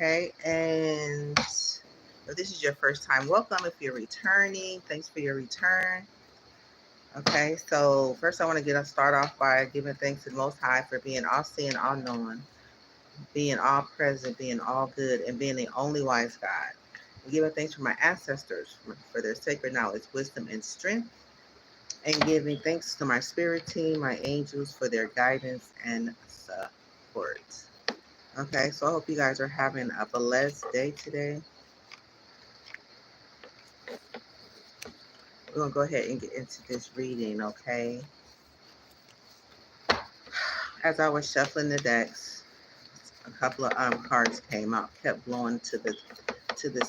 Okay, and if this is your first time, welcome. If you're returning, thanks for your return. Okay, so first I want to start off by giving thanks to the Most High for being all seeing, all knowing, being all present, being all good, and being the only wise God. And giving thanks for my ancestors for their sacred knowledge, wisdom, and strength. And giving thanks to my spirit team, my angels, for their guidance and support. Okay, so I hope you guys are having a blessed day today. We're going to go ahead and get into this reading, okay? As I was shuffling the decks, a couple of cards came out, kept blowing to the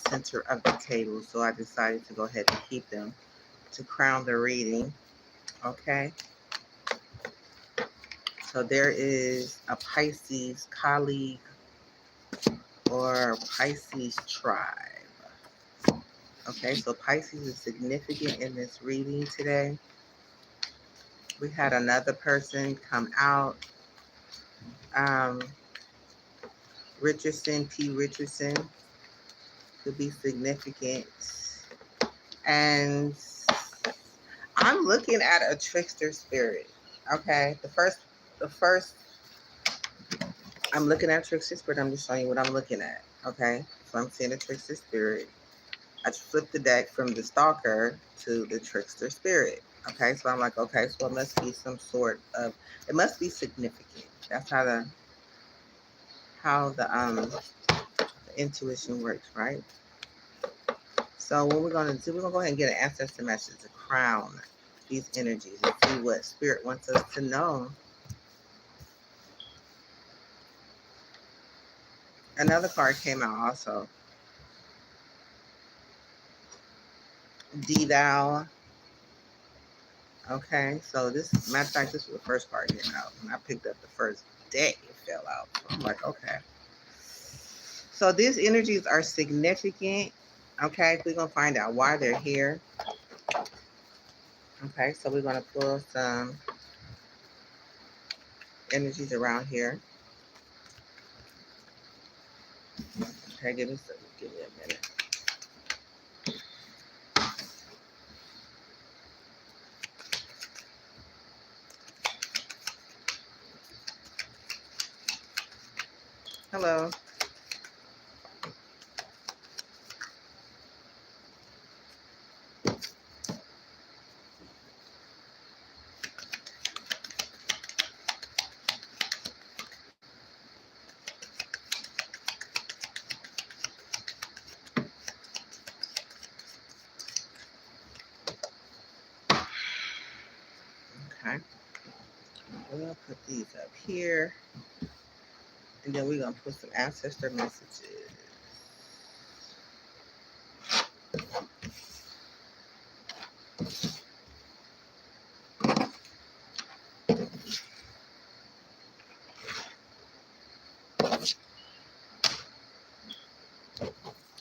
center of the table, so I decided to go ahead and keep them to crown the reading, okay? So there is a Pisces colleague or Pisces tribe. Okay, so Pisces is significant in this reading today. We had another person come out, Richardson, P. Richardson, could be significant. And I'm looking at a trickster spirit. Okay, the first, I'm looking at a trickster spirit. I'm just showing you what I'm looking at. Okay, so I'm seeing a trickster spirit. I flipped the deck from the stalker to the trickster spirit. Okay, so I'm like, okay, so it must be some sort of, it must be significant. That's how the intuition works, right? So what we're gonna do, we're gonna go ahead and get an ancestor message to crown these energies and see what spirit wants us to know. Another card came out also. D-Thou. Okay, so this, matter of fact, this was the first card came out. When I picked up the first day, it fell out. So I'm like, okay. So these energies are significant. Okay, we're going to find out why they're here. Okay, so we're going to pull some energies around here. Okay, give me a minute. Hello. Okay, we'll put these up here. And then we're going to put some ancestor messages.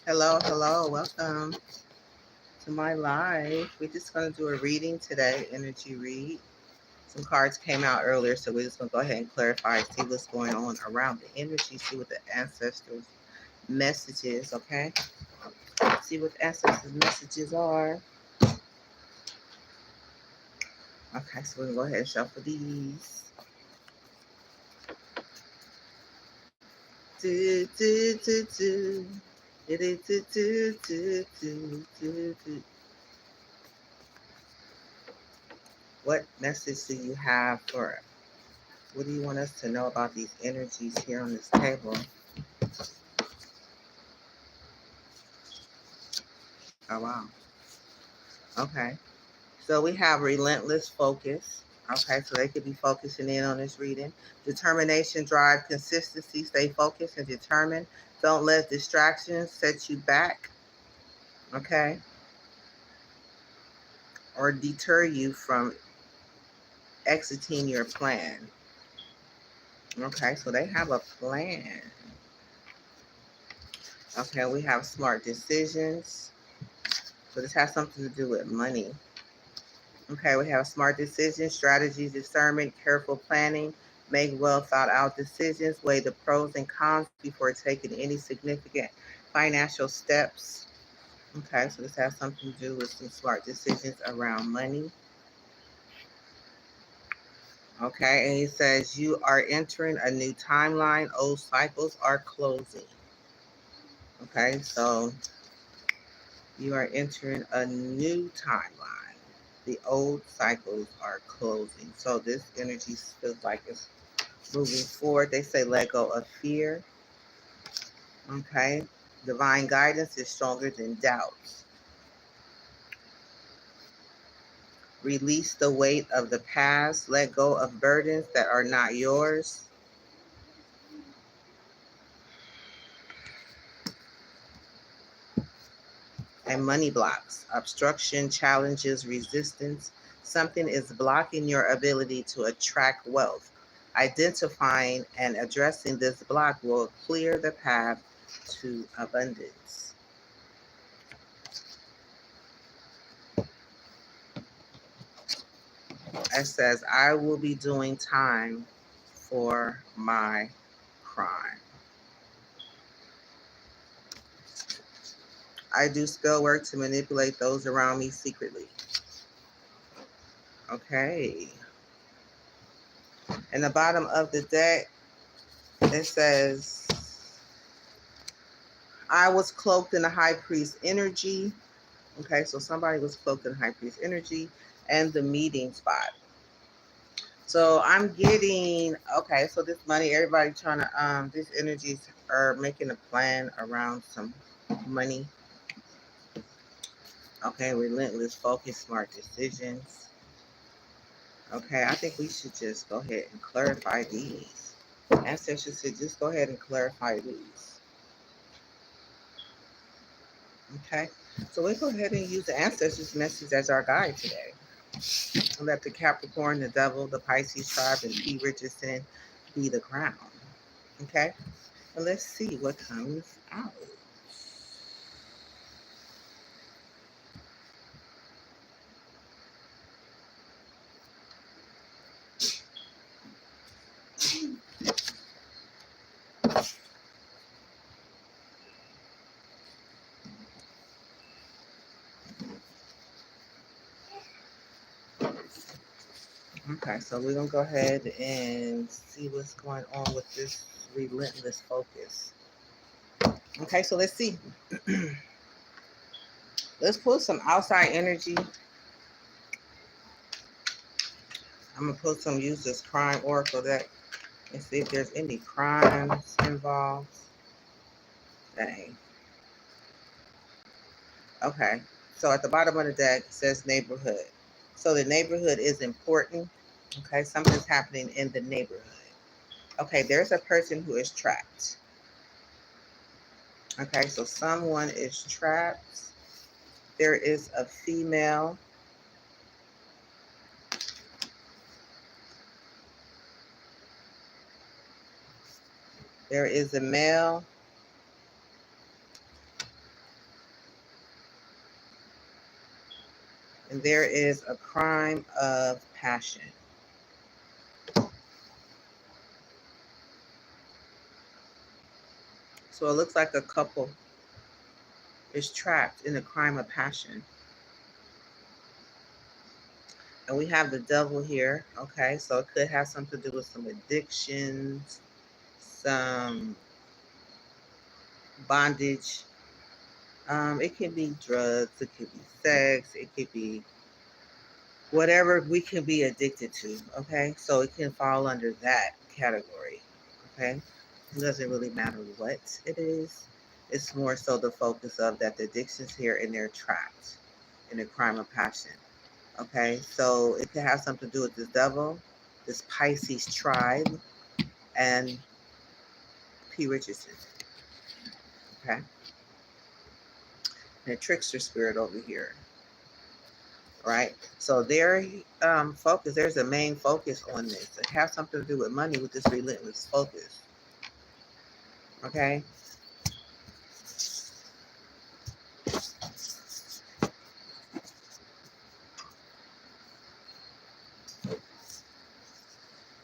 Hello, welcome to my live. We're just going to do a reading today, energy read. Some cards came out earlier, so we're just going to go ahead and clarify, see what's going on around the energy, see what the ancestors' messages, okay? See what the ancestors' messages are. Okay, so we're going to go ahead and shuffle these. Do, do, do, do. Do, do, do, do, do, do, do. What message do you have for it? What do you want us to know about these energies here on this table? Oh, wow. Okay. So we have relentless focus. Okay, so they could be focusing in on this reading. Determination, drive, consistency, stay focused and determined. Don't let distractions set you back. Okay. Or deter you from exiting your plan. Okay, so they have a plan. Okay, we have smart decisions. So this has something to do with money. Okay, we have smart decisions, strategies, discernment, careful planning, Make well thought out decisions. Weigh the pros and cons before taking any significant financial steps. Okay, so this has something to do with some smart decisions around money. Okay, and he says you are entering a new timeline. Old cycles are closing. Okay, so you are entering a new timeline. The old cycles are closing. So this energy feels like it's moving forward. They say let go of fear. Okay, divine guidance is stronger than doubts. Release the weight of the past. Let go of burdens that are not yours. And money blocks, obstruction, challenges, resistance. Something is blocking your ability to attract wealth. Identifying and addressing this block will clear the path to abundance. It says, I will be doing time for my crime. I do spell work to manipulate those around me secretly. Okay. In the bottom of the deck, it says, I was cloaked in the high priest energy. Okay, so somebody was cloaked in high priest energy and the meeting spot. So I'm getting, okay, so this money, everybody trying to, these energies are making a plan around some money. Okay, relentless focus, smart decisions. Okay, I think we should just go ahead and clarify these. Ancestors said just go ahead and clarify these. Okay, so we'll go ahead and use the ancestors message as our guide today. Let the Capricorn, the Devil, the Pisces tribe, and P. Richardson be the crown. Okay, and let's see what comes out. Okay, so we're gonna go ahead and see what's going on with this relentless focus. Okay, so let's see. Let's pull some outside energy. I'm gonna put some, use this crime oracle deck and see if there's any crimes involved. Dang. Okay, so at the bottom of the deck it says neighborhood. So the neighborhood is important. Okay, something's happening in the neighborhood. Okay, there's a person who is trapped. Okay, so someone is trapped. There is a female. There is a male. And there is a crime of passion. So it looks like a couple is trapped in a crime of passion. And we have the devil here. Okay, so it could have something to do with some addictions, some bondage. It could be drugs, it could be sex, it could be whatever we can be addicted to. Okay, so it can fall under that category. Okay, it doesn't really matter what it is. It's more so the focus of that the addiction's here and they're trapped in a crime of passion. Okay, so it could have something to do with this devil, this Pisces tribe, and P. Richardson. Okay, and a trickster spirit over here. Right, so their focus, there's a main focus on this. It has something to do with money with this relentless focus. Okay,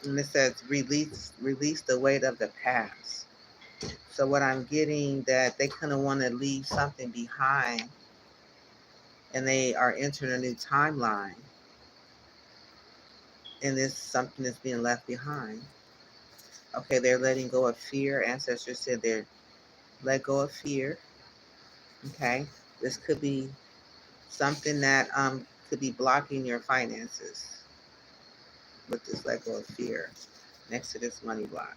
And it says release the weight of the past. So what I'm getting, that they kind of want to leave something behind, and they are entering a new timeline, and this something is being left behind. Okay, they're letting go of fear. Ancestors said they're let go of fear. Okay, this could be something that could be blocking your finances with this let go of fear next to this money block.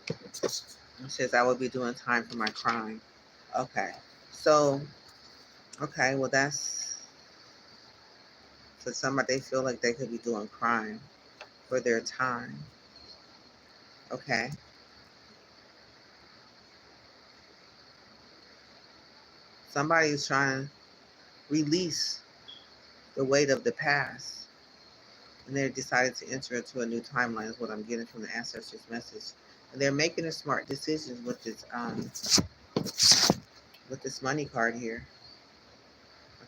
It says I will be doing time for my crime. Okay, so okay, well that's for somebody, they feel like they could be doing crime for their time. Okay, somebody is trying to release the weight of the past, and they decided to enter into a new timeline. Is what I'm getting from the ancestors' message, and they're making a smart decisions with this money card here.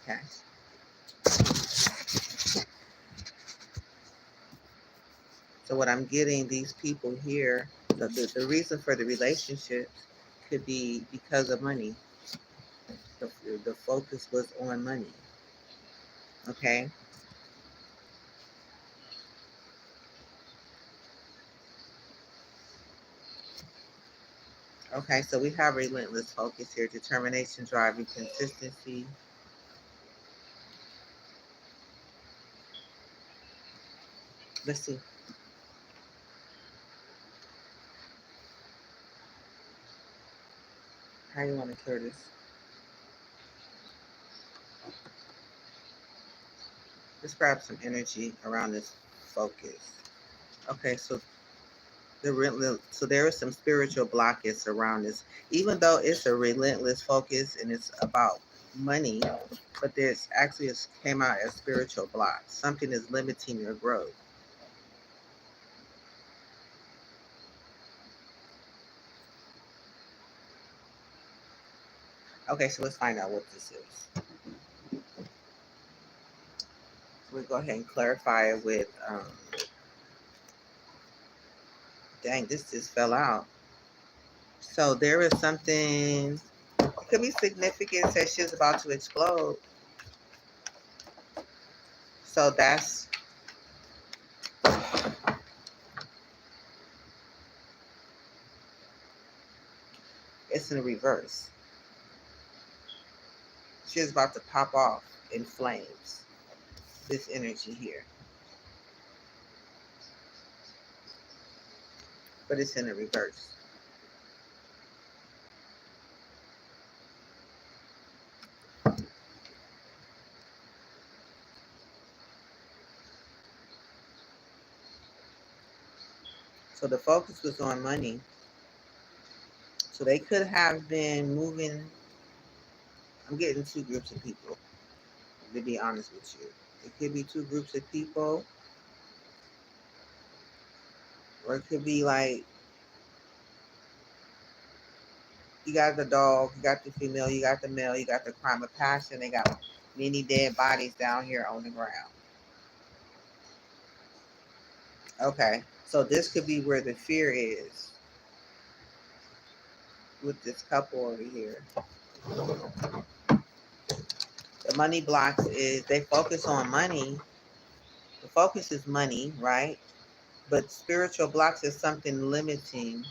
Okay. So what I'm getting, these people here, the reason for the relationship could be because of money. The, the focus was on money. Okay. Okay, so we have relentless focus here, determination, driving, consistency. Let's see. How you want to clear this? Let's grab some energy around this focus. Okay, so so there is some spiritual blockage around this, even though it's a relentless focus and it's about money, but there's actually came out as spiritual block. Something is limiting your growth. Okay, so let's find out what this is. We'll go ahead and clarify it with dang, this just fell out. So there is something, it could be significant, that she's about to explode. So that's, it's in reverse. She's about to pop off in flames. This energy here. But it's in the reverse. So the focus was on money. So they could have been moving. I'm getting two groups of people, to be honest with you. It could be two groups of people, or it could be like you got the dog, you got the female, you got the male, you got the crime of passion. They got many dead bodies down here on the ground. Okay, so this could be where the fear is with this couple over here. The money blocks is they focus on money. The focus is money, right? But spiritual blocks is something limiting,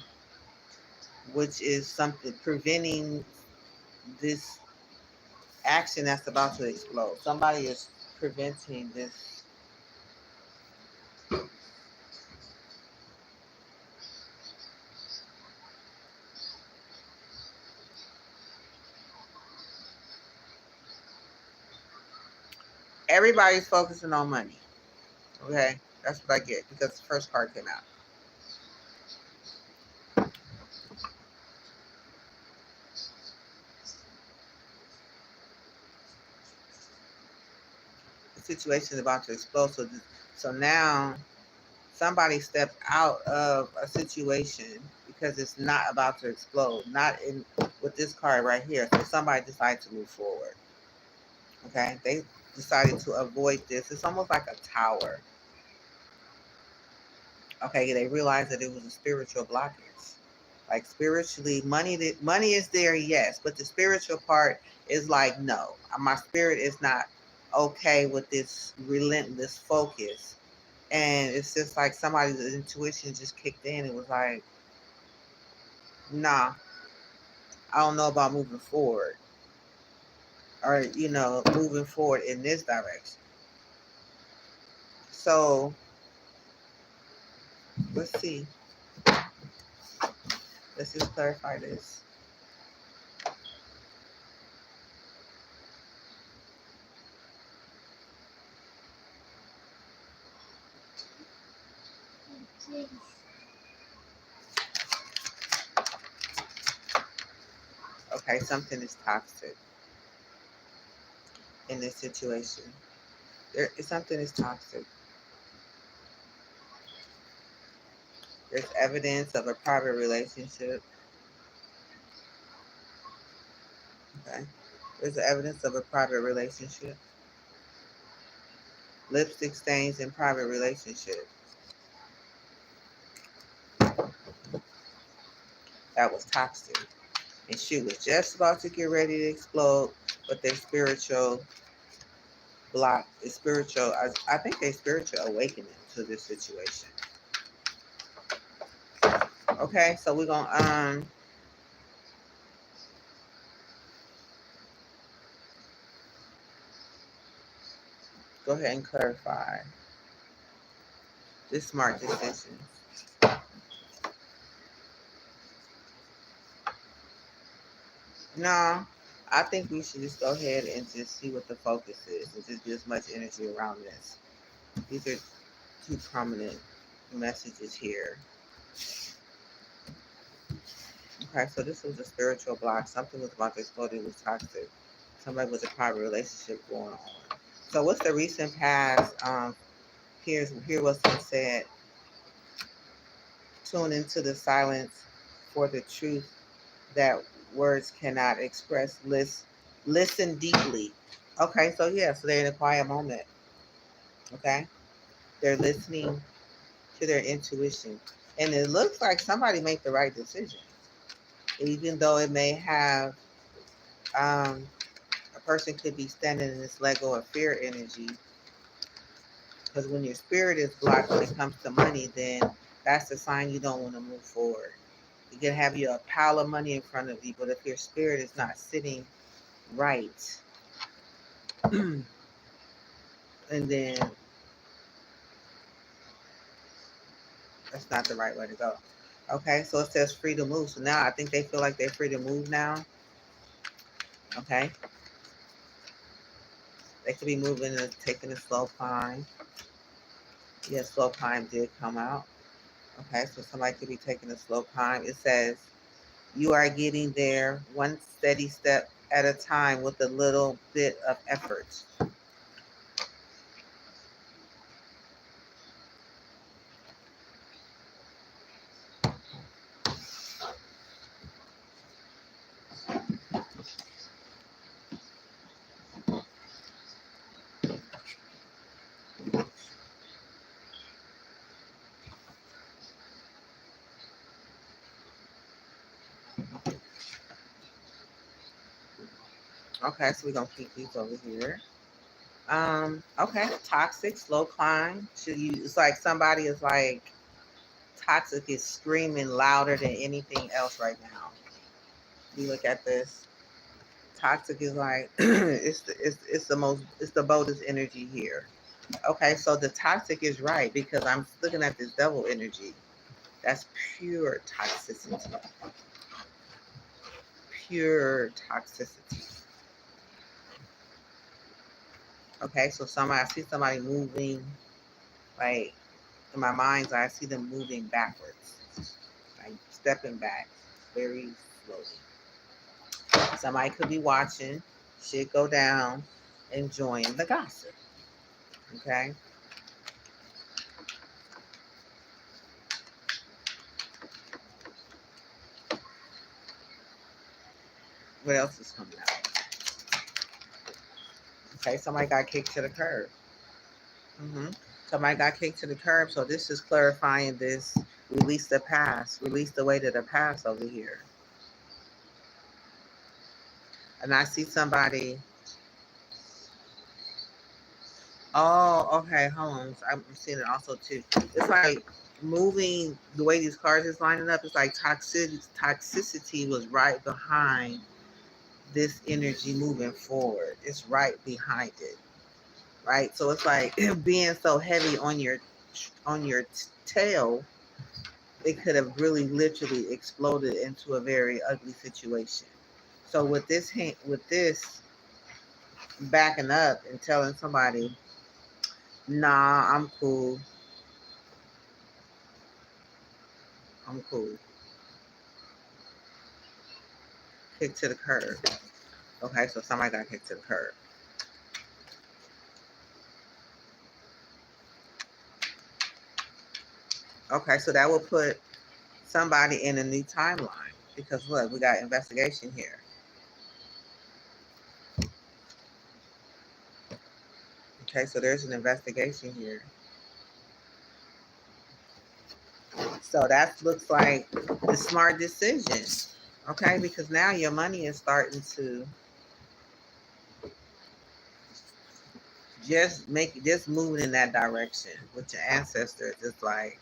which is something preventing this action that's about to explode. Somebody is preventing this. Everybody's focusing on money. Okay, that's what I get because the first card came out. The situation is about to explode. So now somebody stepped out of a situation because it's not about to explode. Not in with this card right here. So somebody decided to move forward. Okay, decided to avoid this. It's almost like a tower. Okay, they realized that it was a spiritual blockage. Like spiritually, money is there, yes, but the spiritual part is like, no, my spirit is not okay with this relentless focus. And it's just like somebody's intuition just kicked in. It was like, nah, I don't know about moving forward, or moving forward in this direction. So let's see. Let's just clarify this. Okay, something is toxic in this situation. Something is toxic. There's evidence of a private relationship. Okay. There's evidence of a private relationship. Lipstick stains in private relationship. That was toxic. And she was just about to get ready to explode, but their spiritual block is spiritual. I think they spiritual awakening to this situation. Okay, so we're gonna go ahead and clarify this smart decision. No, I think we should just go ahead and just see what the focus is and just get as much energy around this. These are two prominent messages here. Okay, so this was a spiritual block. Something was about to explode. It was toxic. Somebody was a private relationship going on. So what's the recent past? Here what's been said. Tune into the silence for the truth that words cannot express. Listen deeply. Okay, so yeah, so they're in a quiet moment. Okay, they're listening to their intuition, and it looks like somebody made the right decision, even though it may have a person could be standing in this Lego of fear energy. Because when your spirit is blocked when it comes to money, then that's a sign you don't want to move forward. You can have a pile of money in front of you, but if your spirit is not sitting right, and then that's not the right way to go. Okay, so it says free to move. So now I think they feel like they're free to move now. Okay, they could be moving and taking a slow climb. Yes, slow climb did come out. Okay, so somebody could be taking a slow climb. It says you are getting there one steady step at a time with a little bit of effort. Okay, so we're gonna keep these over here. Okay, toxic, slow climb. It's like somebody is like toxic is screaming louder than anything else right now. You look at this. Toxic is like it's the boldest energy here. Okay, so the toxic is right because I'm looking at this devil energy. That's pure toxicity. Pure toxicity. Okay, so I see somebody moving, like in my mind's eye, I see them moving backwards, like stepping back very slowly. Somebody could be watching shit go down, enjoying the gossip. Okay, what else is coming out? Okay, somebody got kicked to the curb. Somebody got kicked to the curb. So this is clarifying this. Release the past. Release the weight of the past over here. And I see somebody. Oh, okay. Hold on. I'm seeing it also too. It's like moving the way these cars is lining up. It's like toxicity was right behind this energy moving forward. It's right behind it. Right. So it's like being so heavy on your tail, it could have really literally exploded into a very ugly situation. So with this backing up and telling somebody, nah, I'm cool. I'm cool. Kicked to the curb. Okay, so somebody got kicked to the curb. Okay, so that will put somebody in a new timeline because look, we got investigation here. Okay, so there's an investigation here. So that looks like the smart decision. Okay, because now your money is starting to just moving in that direction with your ancestors. It's like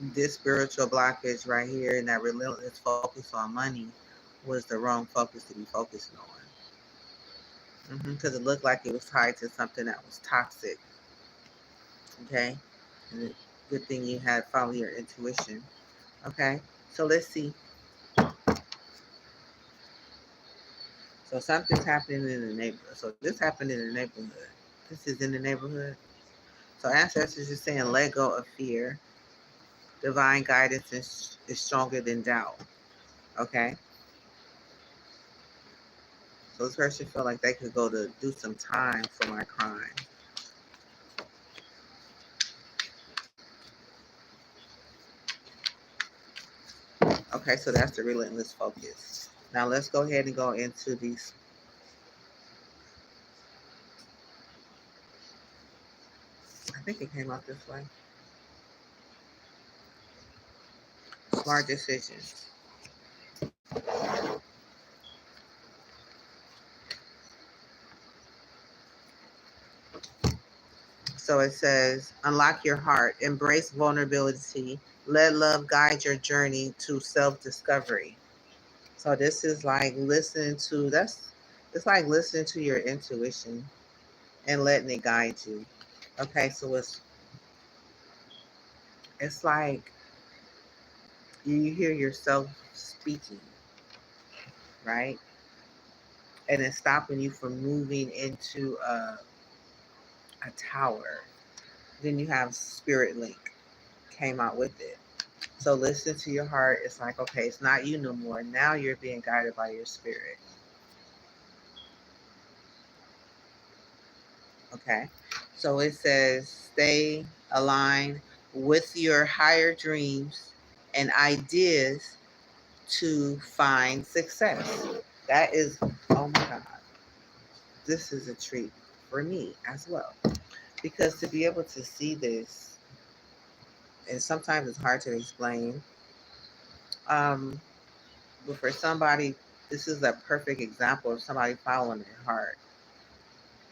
this spiritual blockage right here and that relentless focus on money was the wrong focus to be focusing on. Because it looked like it was tied to something that was toxic. Okay, and good thing you had follow your intuition. Okay, so let's see. So something's happening in the neighborhood. So this happened in the neighborhood. This is in the neighborhood. So ancestors are saying let go of fear. Divine guidance is stronger than doubt. Okay. So this person feel like they could go to do some time for my crime. Okay, so that's the relentless focus. Now let's go ahead and go into these. I think it came out this way. Smart decisions. So it says, unlock your heart, embrace vulnerability, let love guide your journey to self-discovery. So this is like listening to it's like listening to your intuition and letting it guide you. Okay, so it's like you hear yourself speaking, right? And it's stopping you from moving into a tower. Then you have Spirit Link came out with it. So listen to your heart. It's like, okay, it's not you no more. Now you're being guided by your spirit. Okay. So it says stay aligned with your higher dreams and ideas to find success. That is, oh my God, this is a treat for me as well. Because to be able to see this, and sometimes it's hard to explain, um, but for somebody, this is a perfect example of somebody following their heart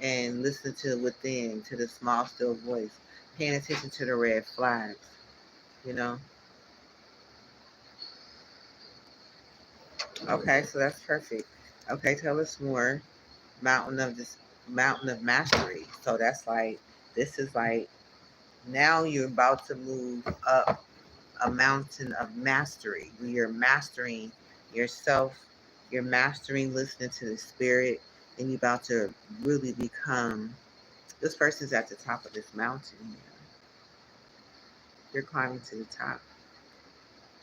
and listening to within, to the small, still voice, paying attention to the red flags, you know? Okay, so that's perfect. Okay, tell us more. Mountain of mastery. So that's like, this is like, now you're about to move up a mountain of mastery. You're mastering yourself. You're mastering listening to the spirit, and you're about to really become. This person's at the top of this mountain here. They're climbing to the top.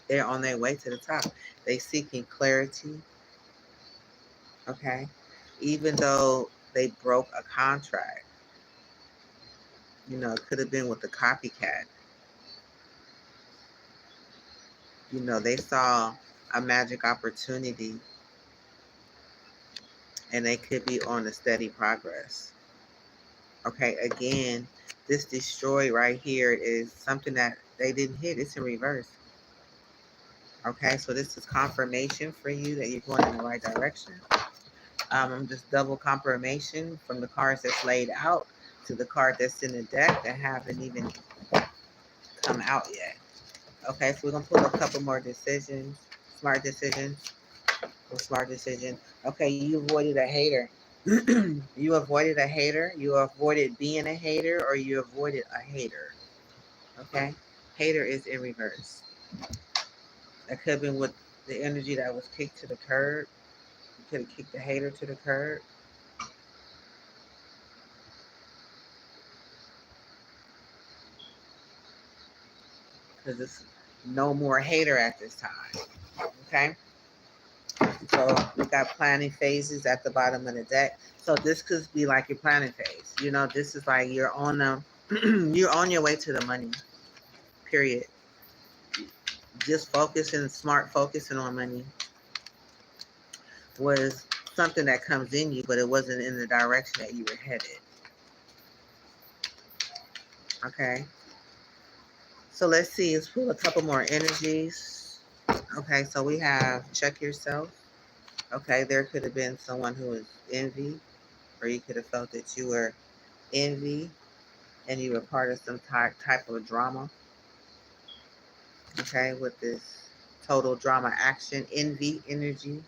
They're on their way to the top. They seeking clarity. Okay, even though they broke a contract, it could have been with a copycat. They saw a magic opportunity and they could be on a steady progress. Okay, again, this destroy right here is something that they didn't hit. It's in reverse. Okay, so this is confirmation for you that you're going in the right direction. I'm just double confirmation from the cards that's laid out to the card that's in the deck that haven't even come out yet. Okay, so we're going to pull a couple more decisions, smart decisions, or smart decision. Okay, you avoided a hater. You avoided a hater, you avoided being a hater, or you avoided a hater. Okay, hater is in reverse. That could have been with the energy that was kicked to the curb. You could have kicked the hater to the curb. Because it's no more hater at this time. Okay, so we got planning phases at the bottom of the deck. So this could be like your planning phase. You know, this is like you're on the you're on your way to the money. Period. Just focusing, smart focusing on money was something that comes in you, but it wasn't in the direction that you were headed. Okay. So let's see. Let's pull a couple more energies. Okay. So we have check yourself. Okay. There could have been someone who was envy, or you could have felt that you were envy and you were part of some type of drama. Okay. With this total drama action, envy energy.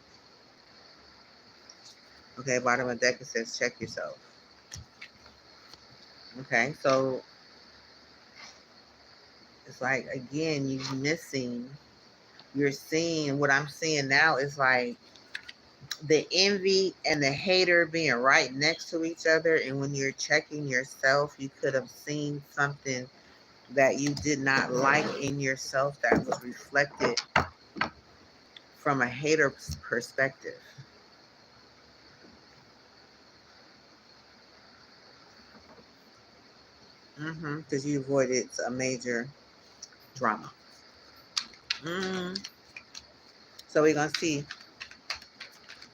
Okay. Bottom of the deck, it says check yourself. Okay. So it's like, again, you're seeing what I'm seeing now is like the envy and the hater being right next to each other. And when you're checking yourself, you could have seen something that you did not like in yourself that was reflected from a hater's perspective. Because you avoided a major drama. So we're going to see.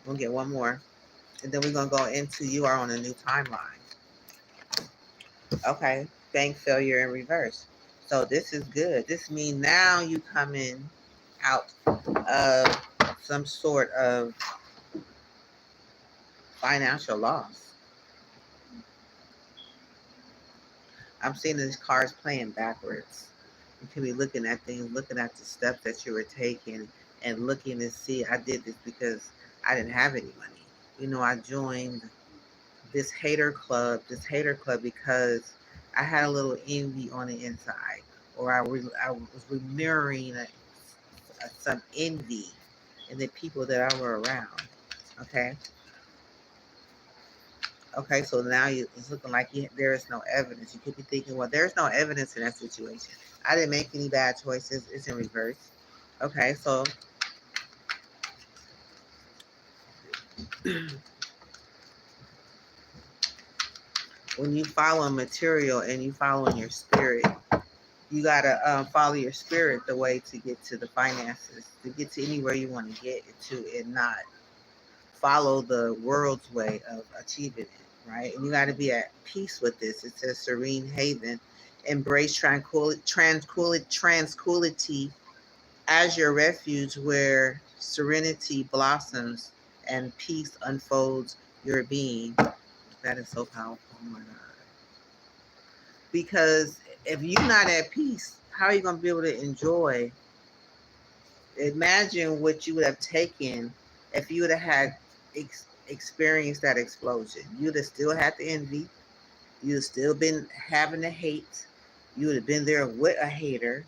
We'll get one more. And then we're going to go into you are on a new timeline. Okay. Bank failure in reverse. So this is good. This means now you coming out of some sort of financial loss. I'm seeing these cards playing backwards. You can be looking at things, looking at the steps that you were taking, and looking to see, I did this because I didn't have any money. You know, I joined this hater club because I had a little envy on the inside, or I was mirroring some envy in the people that I were around. Okay. Okay, so now it's looking like there is no evidence. You could be thinking, well, there's no evidence in that situation. I didn't make any bad choices. It's in reverse. Okay, so when you follow material and you follow in your spirit, you gotta follow your spirit the way to get to the finances, to get to anywhere you want to get to, and not follow the world's way of achieving it, right? And you got to be at peace with this. It says serene haven, embrace tranquility as your refuge, where serenity blossoms and peace unfolds your being. That is so powerful. Oh my God. Because if you're not at peace, how are you going to be able to enjoy? Imagine what you would have taken if you would have had experienced that explosion. You'd have still had the envy. You'd have still been having the hate. You would have been there with a hater.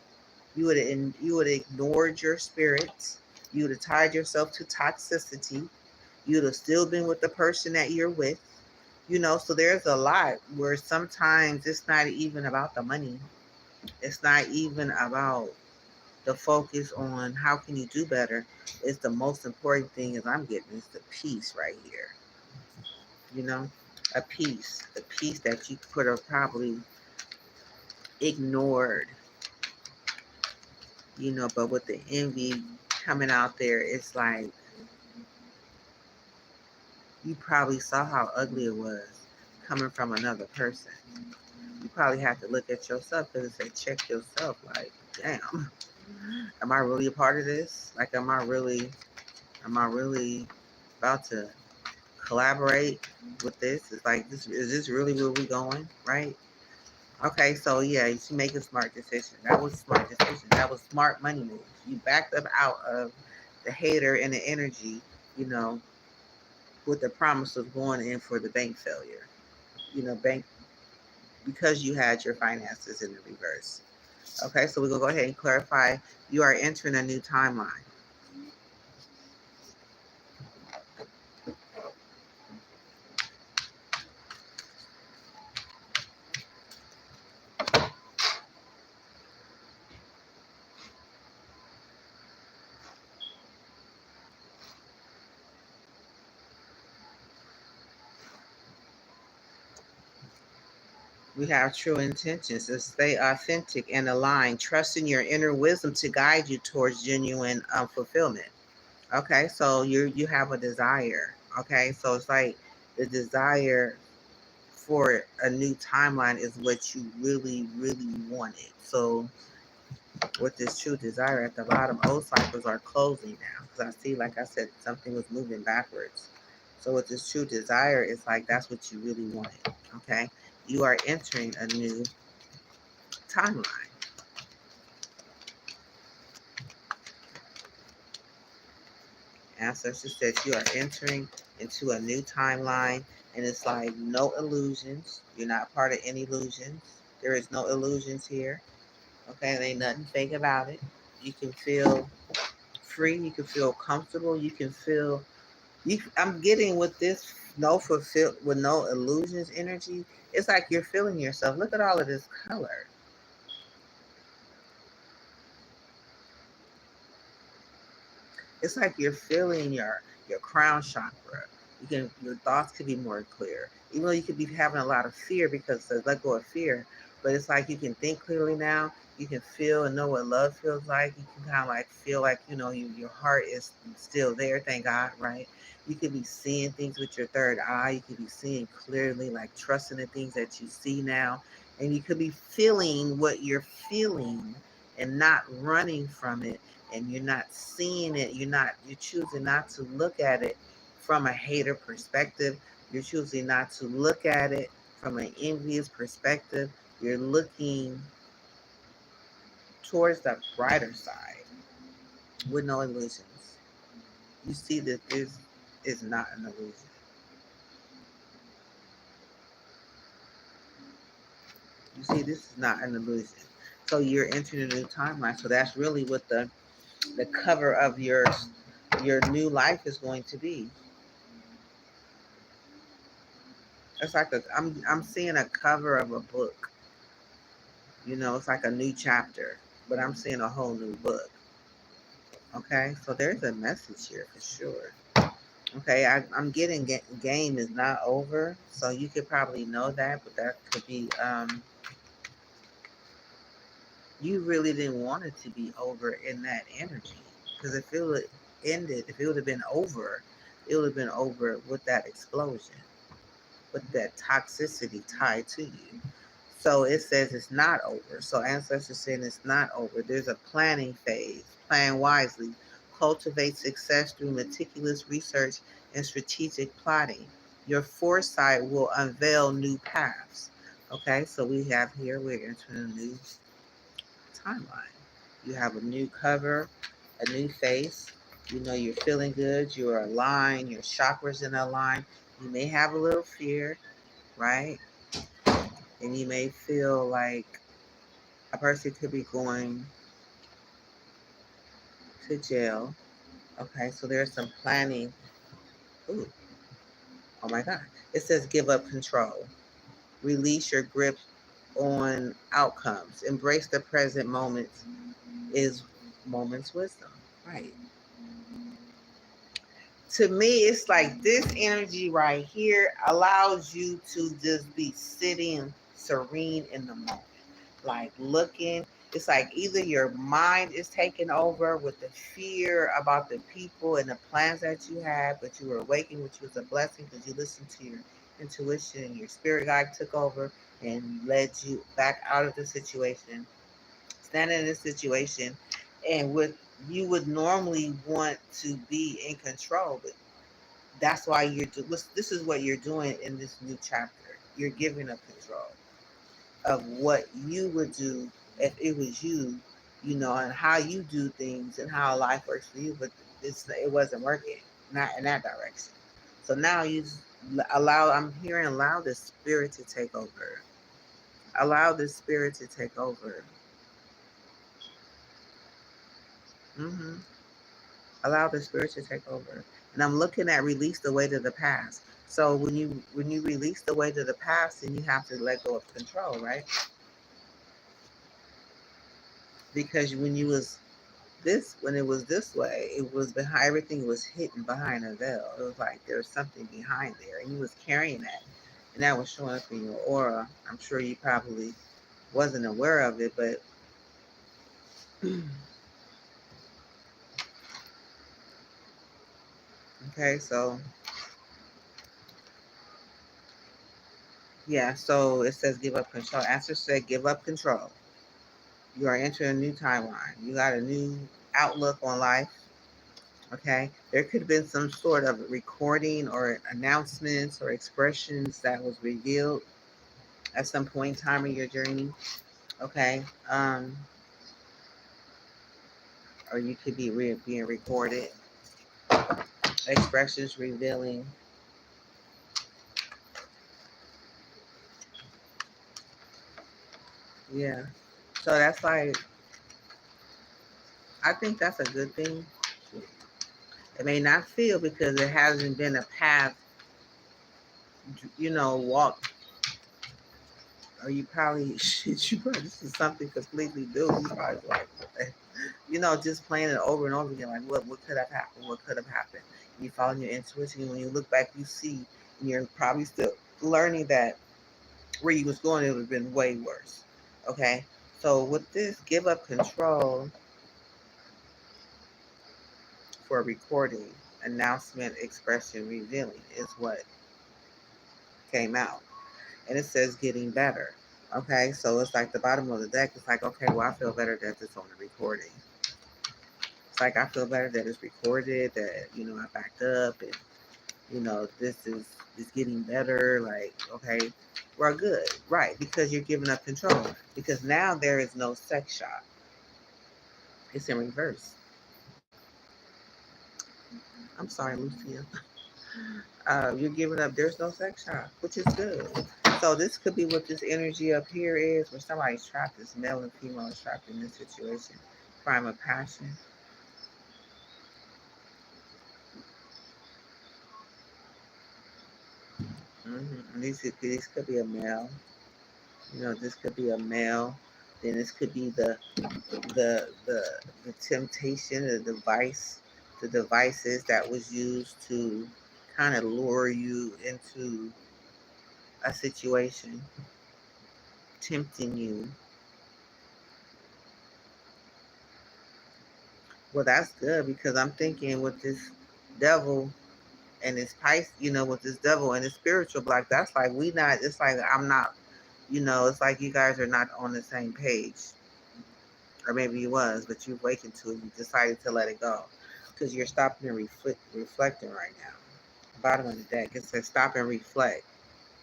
You would have ignored your spirits. You would have tied yourself to toxicity. You'd have still been with the person that you're with. You know, so there's a lot where sometimes it's not even about the money. It's not even about the focus on how can you do better. It's the most important thing is I'm getting is the peace right here. You know, a peace, the peace that you could have probably ignored. You know, but with the envy coming out there, it's like You probably saw how ugly it was coming from another person. You probably have to look at yourself because it said check yourself. Like, damn, am I really a part of this? Like, am I really about to collaborate with this? It's like, is this really where we going? Right? Okay, so yeah, you make a smart decision. That was a smart decision. That was smart money move. You backed up out of the hater and the energy, you know, with the promise of going in for the bank failure. Bank because you had your finances in the reverse. Okay, so we're gonna go ahead and clarify. You are entering a new timeline. We have true intentions to stay authentic and aligned, trusting your inner wisdom to guide you towards genuine fulfillment. Okay, so you have a desire. Okay, so it's like the desire for a new timeline is what you really, really wanted. So with this true desire at the bottom, old cycles are closing now. Because I see, like I said, something was moving backwards. So with this true desire, it's like that's what you really wanted. Okay, you are entering a new timeline. Ancestors said you are entering into a new timeline, and it's like no illusions. You're not part of any illusions. There is no illusions here. Okay, there ain't nothing fake about it. You can feel free. You can feel comfortable. You can feel. I'm getting with this no fulfill with no illusions energy. It's like you're feeling yourself. Look at all of this color. It's like you're feeling your crown chakra. Your thoughts could be more clear. Even though you could be having a lot of fear because it says let go of fear, but it's like you can think clearly now. You can feel and know what love feels like. You can kind of like feel like your heart is still there. Thank God, right? You could be seeing things with your third eye. You could be seeing clearly, like trusting the things that you see now, and you could be feeling what you're feeling and not running from it, and you're not seeing it, you're choosing not to look at it from a hater perspective. You're choosing not to look at it from an envious perspective. You're looking towards the brighter side with no illusions. You see that this is not an illusion. You see this is not an illusion. So you're entering a new timeline. So that's really what the cover of your new life is going to be. It's like I'm seeing a cover of a book. It's like a new chapter, but I'm seeing a whole new book. Okay, so there's a message here for sure. Okay, I'm getting game is not over, so you could probably know that, but that could be you really didn't want it to be over in that energy, because if it would ended, if it would have been over, it would have been over with that explosion, with that toxicity tied to you. So it says it's not over. So ancestors saying it's not over. There's a planning phase. Plan wisely. Cultivate success through meticulous research and strategic plotting. Your foresight will unveil new paths. Okay, so we have here, we're entering a new timeline. You have a new cover, a new face. You're feeling good. You're aligned. Your chakras in align. You may have a little fear, right? And you may feel like a person could be going to jail. Okay, so there's some planning. Ooh, oh my God. It says give up control. Release your grip on outcomes. Embrace the present moment is moment's wisdom. Right. To me, it's like this energy right here allows you to just be sitting serene in the moment. Like looking, It's like either your mind is taking over with the fear about the people and the plans that you had, but you were awakened, which was a blessing because you listened to your intuition and your spirit guide took over and led you back out of the situation, standing in this situation, and what you would normally want to be in control, but that's why this is what you're doing in this new chapter. You're giving up control of what you would do if it was you, and how you do things and how life works for you. But it wasn't working, not in that direction. So now you allow. I'm hearing allow the spirit to take over. Allow the spirit to take over. hmm Allow the spirit to take over. And I'm looking at release the weight of the past. So when you release the weight of the past, then you have to let go of control, right? Because when it was this way, it was behind, everything was hidden behind a veil. It was like there was something behind there, and you was carrying that, and that was showing up in your aura. I'm sure you probably wasn't aware of it, but okay, so yeah, so it says give up control. Answer said give up control. You are entering a new timeline. You got a new outlook on life. Okay, there could have been some sort of recording or announcements or expressions that was revealed at some point in time in your journey. Okay, or you could be being recorded. Expressions revealing. Yeah, so that's like I think that's a good thing. It may not feel because it hasn't been a path, walk. Or you probably this is something completely new. You probably like, just playing it over and over again. Like, what could have happened? What could have happened? And you follow your intuition. And when you look back, you see, and you're probably still learning that where you was going, it would have been way worse. Okay. So with this, give up control for recording, announcement, expression, revealing is what came out. And it says getting better. Okay, so it's like the bottom of the deck. It's like, okay, well, I feel better that it's on the recording. It's like I feel better that it's recorded, that I backed up, and this is getting better. Like, okay, we're good, right? Because you're giving up control. Because now there is no sex shop. It's in reverse. I'm sorry, Lucia. You're giving up. There's no sex shop, which is good. So this could be what this energy up here is, where somebody's trapped. This male and female is trapped in this situation. Crime of passion. This could be a male. This could be a male. Then this could be the temptation, the devices that was used to kind of lure you into a situation, tempting you. Well, that's good because I'm thinking with this devil and this Pisces, with this devil and this spiritual block, that's like we not. It's like I'm not. It's like you guys are not on the same page, or maybe you was, but you awakened to it. You decided to let it go because you're stopping and reflecting right now. Bottom of the deck, it says stop and reflect.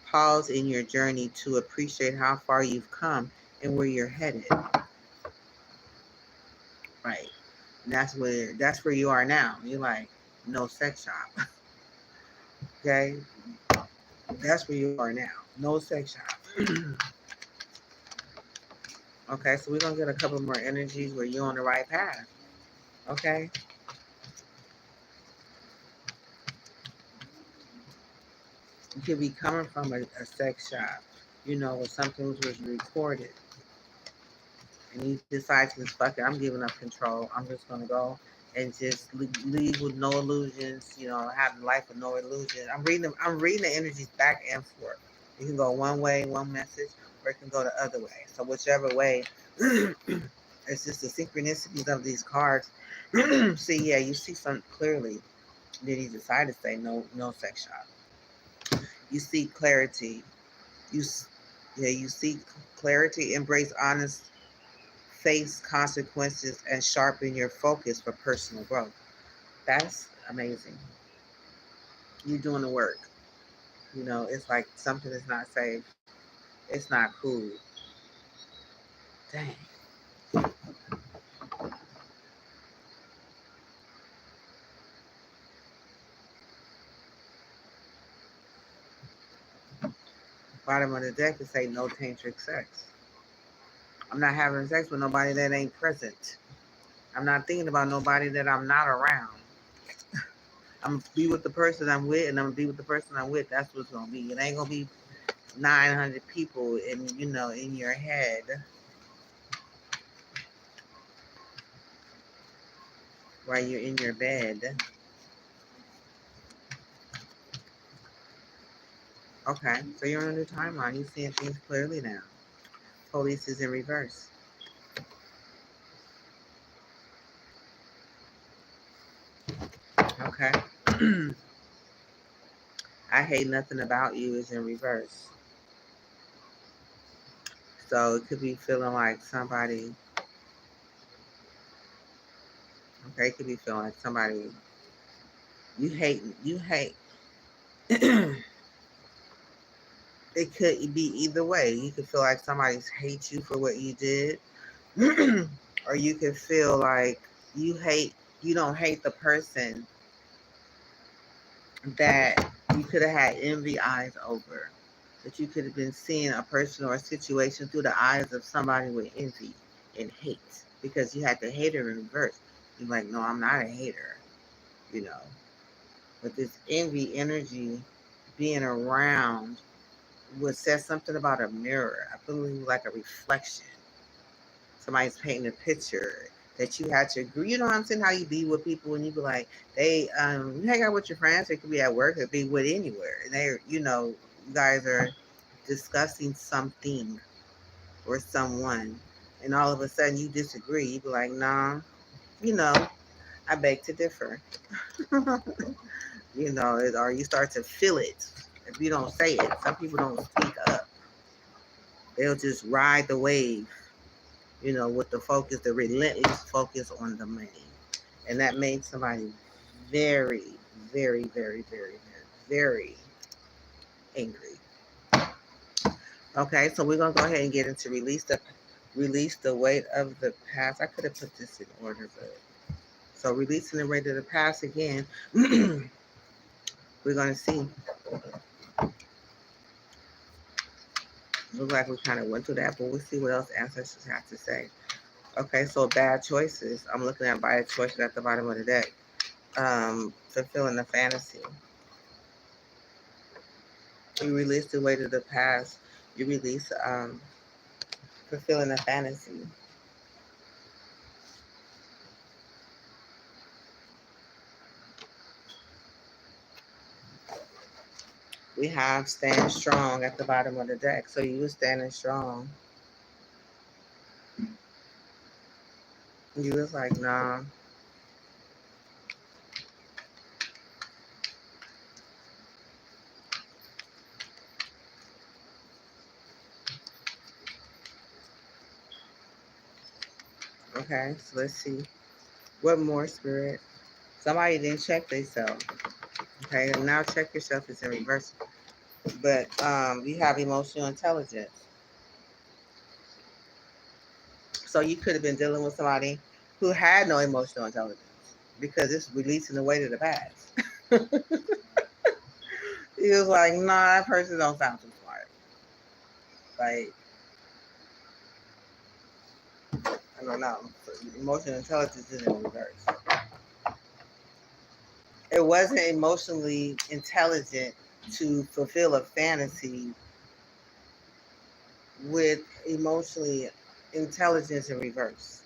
Pause in your journey to appreciate how far you've come and where you're headed. Right. And that's where you are now. You're like, no sex shop. Okay? That's where you are now. No sex shop. Okay, so we're gonna get a couple more energies where you're on the right path. Okay? You could be coming from a sex shop, where something was recorded. And he decides to fuck it, I'm giving up control. I'm just gonna go and just leave with no illusions, having life with no illusions. I'm reading the energies back and forth. It can go one way, one message, or it can go the other way. So whichever way It's just the synchronicities of these cards. See, yeah, you see something clearly. Then he decided to say no, no sex shop. You see clarity. You, yeah, you see clarity. Embrace honest, face consequences, and sharpen your focus for personal growth. That's amazing. You're doing the work. You know, it's like something is not safe. It's not cool. Dang. Bottom of the deck is say no tantric sex. I'm not having sex with nobody that ain't present. I'm not thinking about nobody that I'm not around. I'm gonna be with the person I'm with, and I'm gonna be with the person I'm with. That's what's gonna be. It ain't gonna be 900 people in your head while you're in your bed. Okay, so you're on a new timeline. You're seeing things clearly now. Police is in reverse. Okay. I hate nothing about you is in reverse. So it could be feeling like somebody. Okay, it could be feeling like somebody you hate. You hate. It could be either way. You could feel like somebody hates you for what you did, or you could feel like you hate. You don't hate the person that you could have had envy eyes over. That you could have been seeing a person or a situation through the eyes of somebody with envy and hate, because you had the hater in reverse. You're like, no, I'm not a hater, you know. But this envy energy being around would say something about a mirror. I believe like a reflection. Somebody's painting a picture that you had to agree. You know what I'm saying? How you be with people and you be like, you hang out with your friends. It could be at work. It could be with anywhere. And you guys are discussing something or someone, and all of a sudden you disagree. You be like, nah, you know, I beg to differ. Or you start to feel it. If you don't say it, some people don't speak up. They'll just ride the wave, with the relentless focus on the money. And that made somebody very, very, very, very, very, very angry. Okay, so we're gonna go ahead and get into release the weight of the past. I could have put this in order, but so releasing the weight of the past again. We're gonna see. Look like we kind of went through that, but we'll see what else ancestors have to say. Okay, so bad choices. I'm looking at bad choices at the bottom of the deck. Fulfilling the fantasy. You release the weight of the past. You release fulfilling the fantasy. We have stand strong at the bottom of the deck. So you were standing strong. You was like, nah. Okay, so let's see. What more, Spirit? Somebody didn't check themselves. Okay, now check yourself. It's in reverse. But you have emotional intelligence. So you could have been dealing with somebody who had no emotional intelligence because it's releasing the weight of the past. He was like, nah, that person don't sound too smart. Like, I don't know. So emotional intelligence is in reverse. It wasn't emotionally intelligent to fulfill a fantasy with emotionally intelligence in reverse.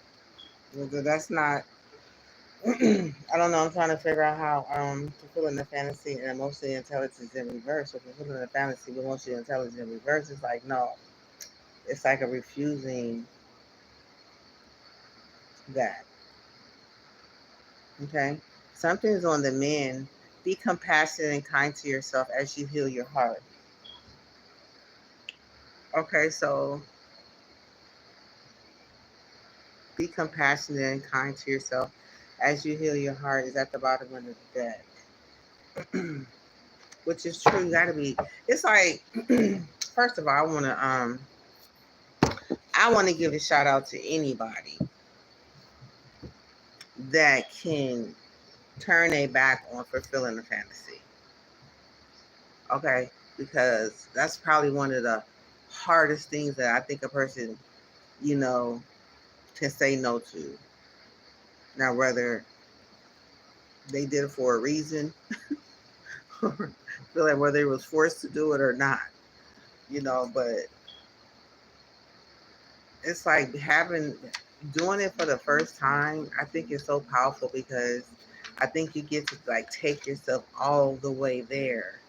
That's not. I don't know. I'm trying to figure out how fulfilling the fantasy and emotionally intelligence in reverse. So fulfilling the fantasy with emotionally intelligence in reverse is like no. It's like a refusing. that. Okay? Something's on the men. Be compassionate and kind to yourself as you heal your heart. Okay, so be compassionate and kind to yourself as you heal your heart is at the bottom of the deck. Which is true. You gotta be. It's like, first of all, I wanna give a shout out to anybody that can turn a back on fulfilling a fantasy. Okay, because that's probably one of the hardest things that I think a person, you know, can say no to. Now, whether they did it for a reason, or feel like whether it was forced to do it or not, but it's like doing it for the first time. I think it's so powerful because I think you get to like take yourself all the way there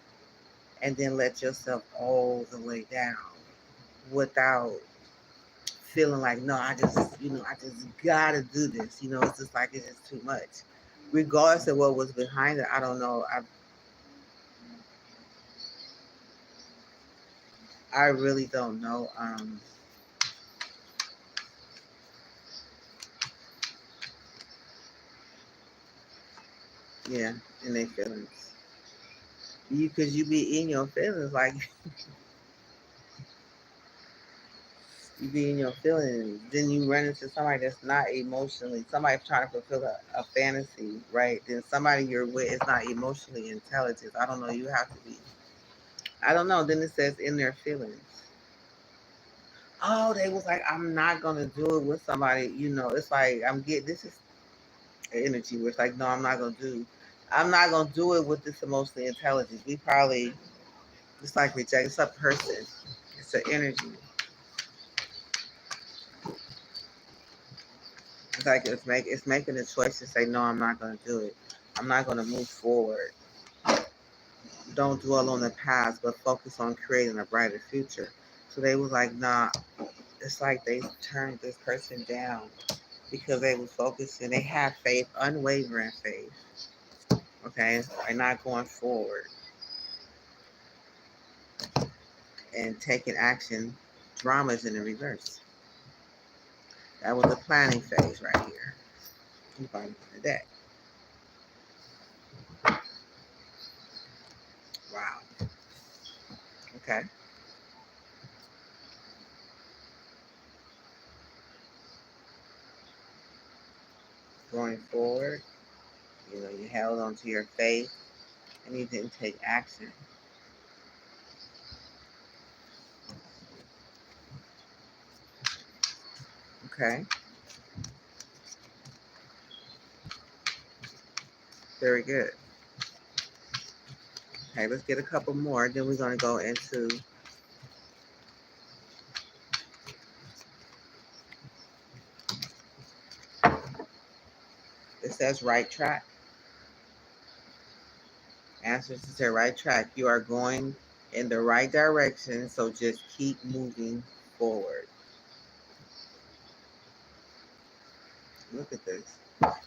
and then let yourself all the way down without feeling like, no, I just gotta do this. It's just like it's just too much. Regardless of what was behind it, I don't know. I really don't know. Yeah, in their feelings. Because you be in your feelings, like you be in your feelings. Then you run into somebody that's not emotionally, somebody trying to fulfill a fantasy, right? Then somebody you're with is not emotionally intelligent. I don't know. You have to be. I don't know. Then it says in their feelings. Oh, they was like, I'm not gonna do it with somebody. It's like this is energy where it's like, no, I'm not gonna do it with this emotionally intelligence. We probably it's like reject. It's a person. It's an energy. It's like it's making a choice to say, no, I'm not gonna do it. I'm not gonna move forward. Don't dwell on the past, but focus on creating a brighter future. So they was like, nah. It's like they turned this person down because they was focusing. They had faith, unwavering faith. Okay, by not going forward and taking action. Dramas in the reverse. That was the planning phase right here. You probably put that. Wow. Okay. Going forward, you held on to your faith and you didn't take action. Okay. Very good. Okay, let's get a couple more. Then we're going to go into it says right track. Answers to say right track. You are going in the right direction, so just keep moving forward. Look at this.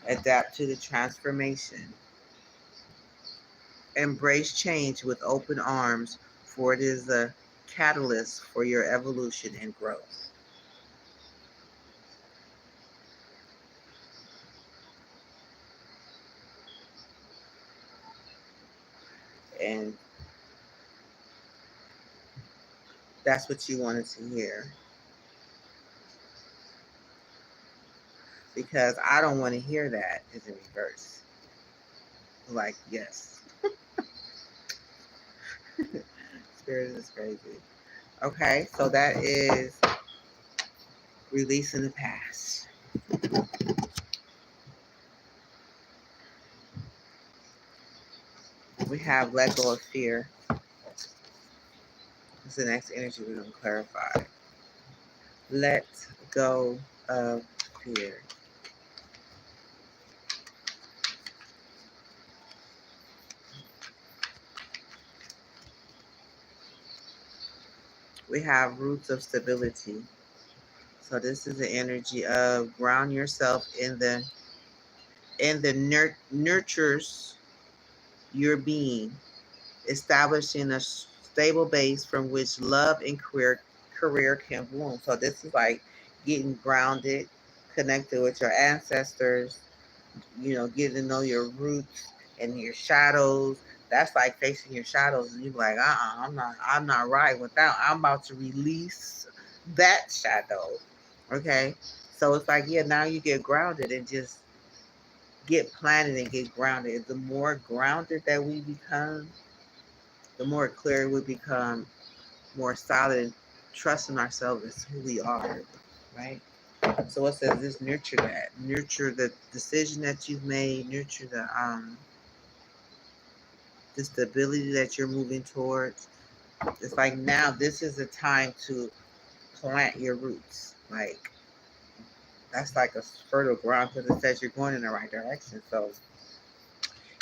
Adapt to the transformation. Embrace change with open arms, for it is a catalyst for your evolution and growth. And that's what you wanted to hear. Because I don't want to hear that is in reverse. Like, yes. Spirit is crazy. Okay, so that is releasing the past. We have let go of fear. It's the next energy we're going to clarify. Let go of fear. We have roots of stability. So this is the energy of ground yourself in the nurtures your being, establishing a stable base from which love and career can bloom. So this is like getting grounded, connected with your ancestors, getting to know your roots and your shadows. That's like facing your shadows, and you're like, I'm not right without. I'm about to release that shadow. Okay, so it's like, yeah, now you get grounded and just get planted and get grounded. The more grounded that we become, the more clear we become, more solid, and trusting ourselves as who we are, right? So it says this: nurture that, nurture the decision that you've made, nurture the stability that you're moving towards. It's like now this is the time to plant your roots. Like that's like a fertile ground because it says you're going in the right direction. So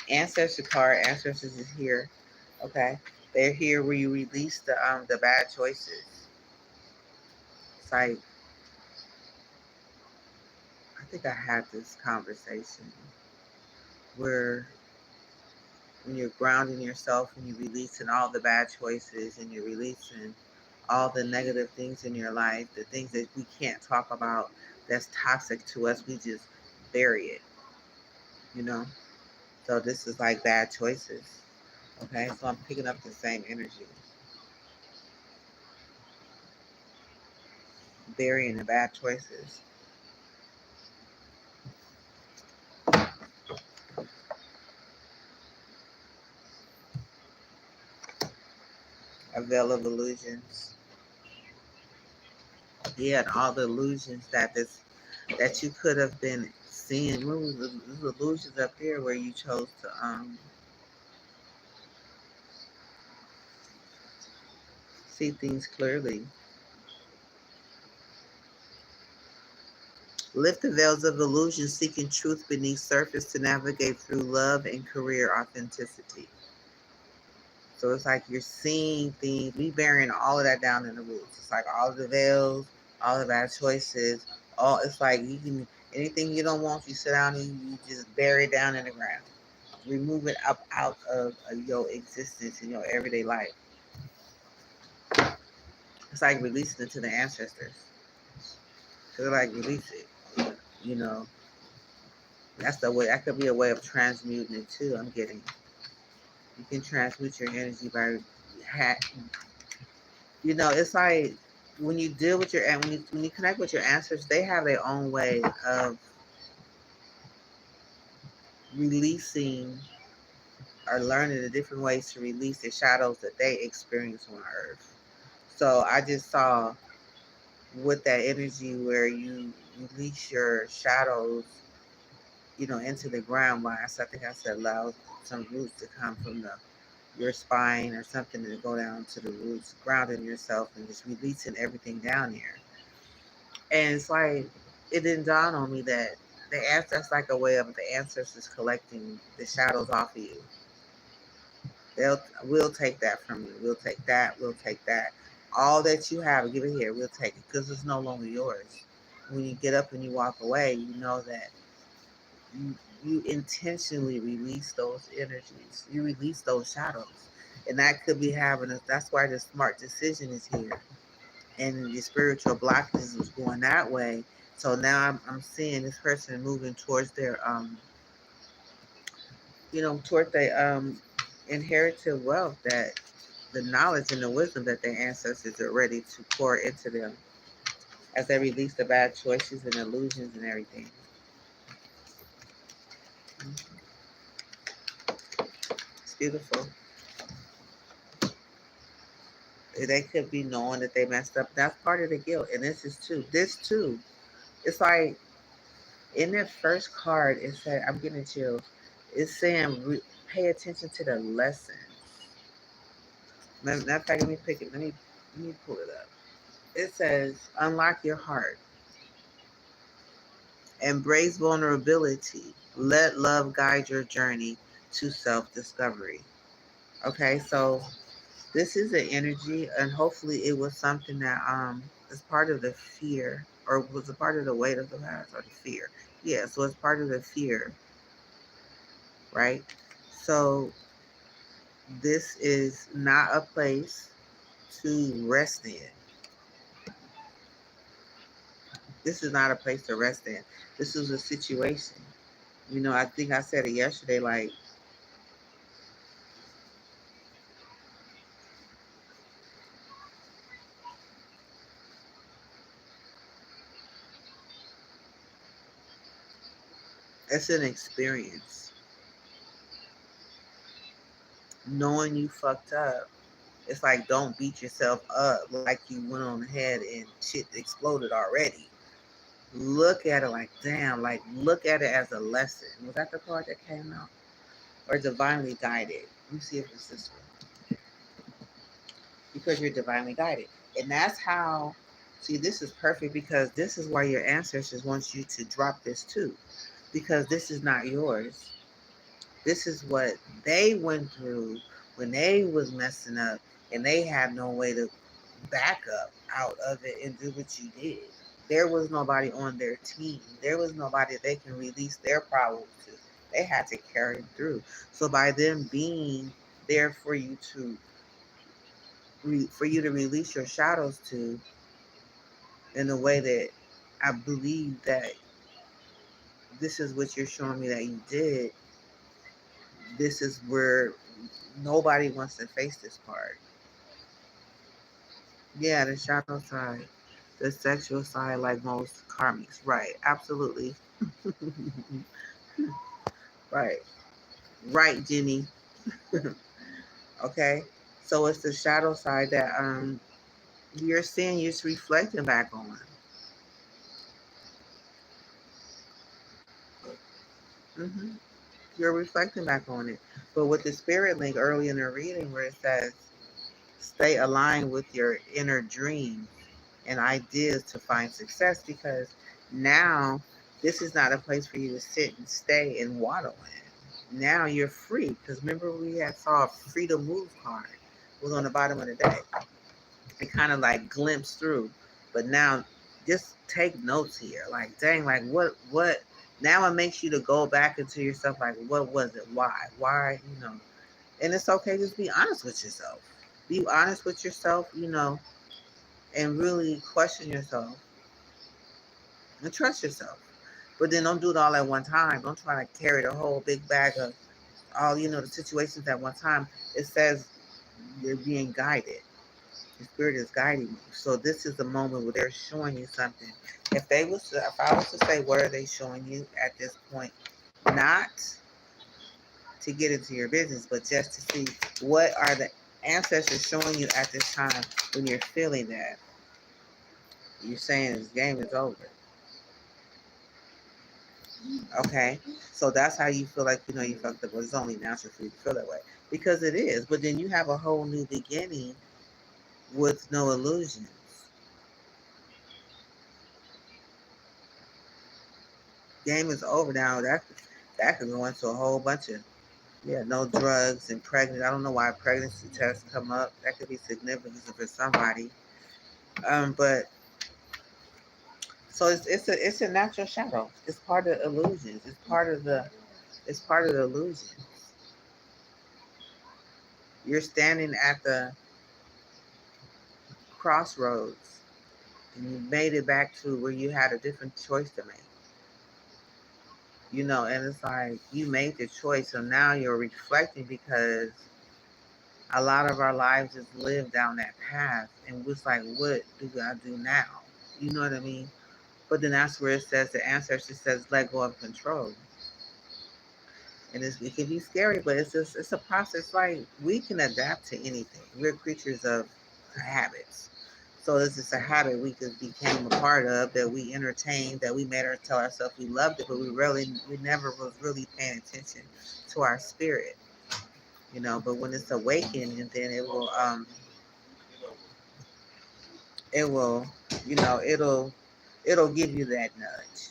ancestor card, ancestors is here. Okay, they're here where you release the bad choices. It's like I think I had this conversation where when you're grounding yourself and you're releasing all the bad choices and you're releasing all the negative things in your life, the things that we can't talk about that's toxic to us, we just bury it, you know? So this is like bad choices. Okay, so I'm picking up the same energy. Burying the bad choices. A veil of illusions. Yeah, and all the illusions that you could have been seeing. What was the illusions up there where you chose to see things clearly. Lift the veils of illusion, seeking truth beneath surface to navigate through love and career authenticity. So it's like you're seeing things, we burying all of that down in the roots. It's like all of the veils, all the bad choices, all it's like you can anything you don't want, you sit down and you just bury it down in the ground. Remove it up out of your existence in your everyday life. It's like releasing it to the ancestors. So they're like release it. You know, that's the way that could be a way of transmuting it too. I'm getting you can transmute your energy by it's like when you deal with your when you connect with your ancestors, they have their own way of releasing or learning the different ways to release the shadows that they experience on earth. So I just saw with that energy where you release your shadows, into the ground. By I think I said allow some roots to come from your spine or something to go down to the roots, grounding yourself and just releasing everything down there. And it's like it didn't dawn on me that that's like a way of the ancestors collecting the shadows off of you. We'll take that from you. We'll take that. We'll take that. All that you have, give it here. We'll take it because it's no longer yours. When you get up and you walk away, you know that you you intentionally release those energies. You release those shadows, and that could be having a. That's why the smart decision is here, and the spiritual blockages was going that way. So now I'm seeing this person moving towards their toward their inherited wealth, that the knowledge and the wisdom that their ancestors are ready to pour into them as they release the bad choices and illusions and everything. It's beautiful. They could be knowing that they messed up. That's part of the guilt. And this is too. This too. It's like in that first card, it said, I'm getting chills. It's saying pay attention to the lessons. Matter of fact, let me pick it. Let me pull it up. It says, unlock your heart. Embrace vulnerability. Let love guide your journey to self-discovery. Okay, so this is an energy, and hopefully it was something that is part of the fear or was it part of the weight of the past or the fear? Yeah, so it's part of the fear, right? So this is not a place to rest in. This is not a place to rest in. This is a situation. I think I said it yesterday, like, it's an experience. Knowing you fucked up, it's like, don't beat yourself up like you went on ahead and shit exploded already. Look at it like, damn, like, look at it as a lesson. Was that the part that came out? Or divinely guided? Let me see if it's this one. Because you're divinely guided. And that's how, see, this is perfect because this is why your ancestors want you to drop this too. Because this is not yours. This is what they went through when they was messing up and they had no way to back up out of it and do what you did. There was nobody on their team. There was nobody they can release their problems to. They had to carry them through. So by them being there for you to release your shadows to, in a way that I believe that this is what you're showing me that you did. This is where nobody wants to face this part. Yeah, the shadow side, the sexual side, like most karmics. Right, absolutely. Right, right, Jenny. Okay, so it's the shadow side that you're seeing, you're reflecting back on. hmm You're reflecting back on it. But with the spirit link early in the reading, where it says, "Stay aligned with your inner dreams and ideas to find success," because now this is not a place for you to sit and stay and waddle in. Now you're free, because remember we had saw a freedom move card was on the bottom of the deck. It kind of like glimpsed through, but now just take notes here. Like, dang, like what? Now it makes you to go back into yourself. Like, what was it? Why? And it's okay. Just be honest with yourself. Be honest with yourself. And really question yourself and trust yourself. But then don't do it all at one time. Don't try to carry the whole big bag of all, the situations at one time. It says you're being guided. The spirit is guiding you. So this is the moment where they're showing you something. If I was to say, what are they showing you at this point? Not to get into your business, but just to see what are the ancestors showing you at this time when you're feeling that. You're saying this game is over. Okay, so that's how you feel, like you fucked up. Well, it's only natural for you to feel that way because it is. But then you have a whole new beginning with no illusions. Game is over now. That could go into a whole bunch of, yeah, no drugs and pregnant. I don't know why pregnancy tests come up. That could be significant for somebody. But so it's a natural shadow. It's part of illusions. It's part of the illusion. You're standing at the crossroads and you made it back to where you had a different choice to make. And it's like you made the choice, so now you're reflecting because a lot of our lives is lived down that path, and it's like, what do I do now? You know what I mean? But then that's where it says the ancestor says, let go of control. And it can be scary, but it's a process. Like, we can adapt to anything. We're creatures of habits. So this is a habit we just became a part of, that we entertained, that we made tell ourselves we loved it, but we never was really paying attention to our spirit. But when it's awakened, and then it will, it'll give you that nudge.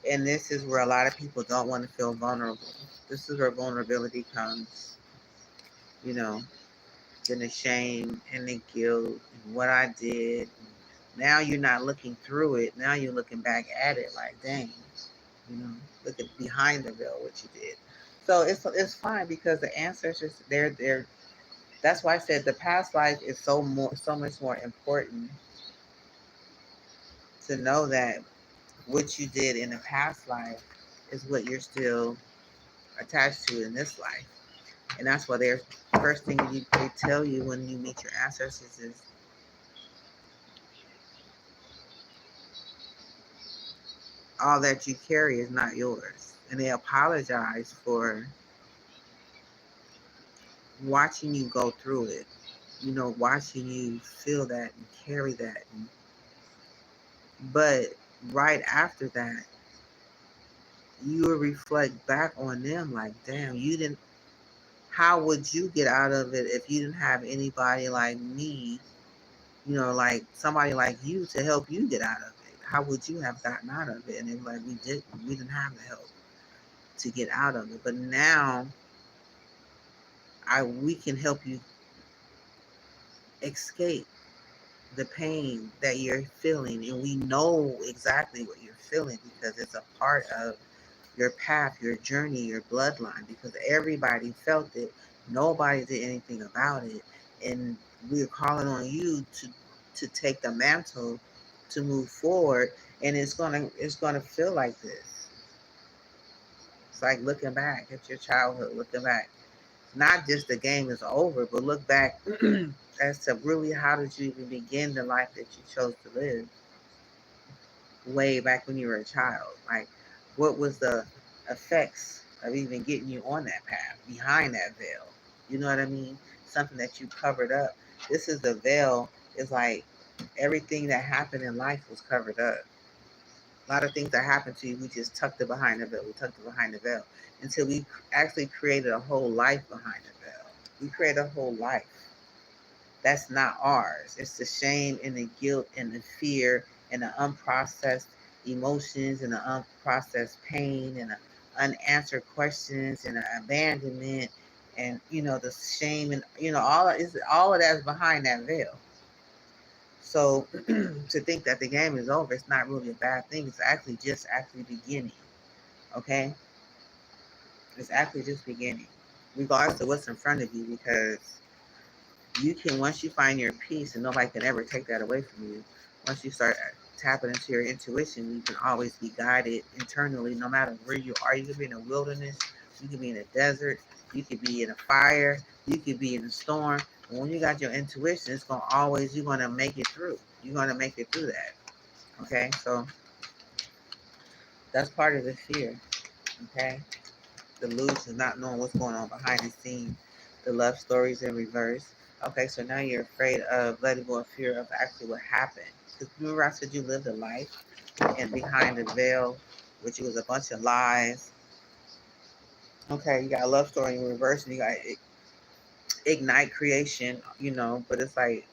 And this is where a lot of people don't want to feel vulnerable. This is where vulnerability comes, you know, then the shame and the guilt and what I did, Now you're not looking through it. Now you're looking back at it like, dang, you know, look at behind the veil what you did. So it's fine because the ancestors they're that's why I said the past life is so much more important to know that what you did in the past life is what you're still attached to in this life. And that's why they're first thing they tell you when you meet your ancestors is all that you carry is not yours. And they apologize for watching you go through it, you know, watching you feel that and carry that. But right after that, you will reflect back on them like, damn, you didn't, how would you get out of it if you didn't have anybody like me, you know, like somebody like you to help you get out of it? How would you have gotten out of it? And they're like, we didn't have the help to get out of it. But now we can help you escape the pain that you're feeling, and we know exactly what you're feeling because it's a part of your path, your journey, your bloodline, because everybody felt it. Nobody did anything about it. And we're calling on you to take the mantle to move forward. And it's gonna feel like this. It's like looking back at your childhood, looking back. Not just the game is over, but look back as to really how did you even begin the life that you chose to live way back when you were a child? Like, what was the effects of even getting you on that path behind that veil? You know what I mean? Something that you covered up. This is the veil. It's like everything that happened in life was covered up. A lot of things that happened to you, we just tucked it behind the veil. We tucked it behind the veil until we actually created a whole life behind the veil. We created a whole life that's not ours. It's the shame and the guilt and the fear and the unprocessed emotions and the unprocessed pain and the unanswered questions and the abandonment and the shame and all of that's behind that veil. So to think that the game is over, it's not really a bad thing. It's actually beginning. Okay, it's actually just beginning, regardless of what's in front of you, because you can, once you find your peace, and nobody can ever take that away from you. Once you start tapping into your intuition, you can always be guided internally, no matter where you are. You could be in a wilderness, you could be in a desert, you could be in a fire, you could be in a storm. But when you got your intuition, it's gonna always, you're gonna make it through. You're gonna make it through that. Okay, so that's part of the fear. Okay, delusions, not knowing what's going on behind the scenes, the love stories in reverse. Okay, so now you're afraid of letting go of fear of actually what happened. Because remember I said you lived a life and behind the veil, which was a bunch of lies. Okay, you got a love story in reverse and you got ignite creation, but it's like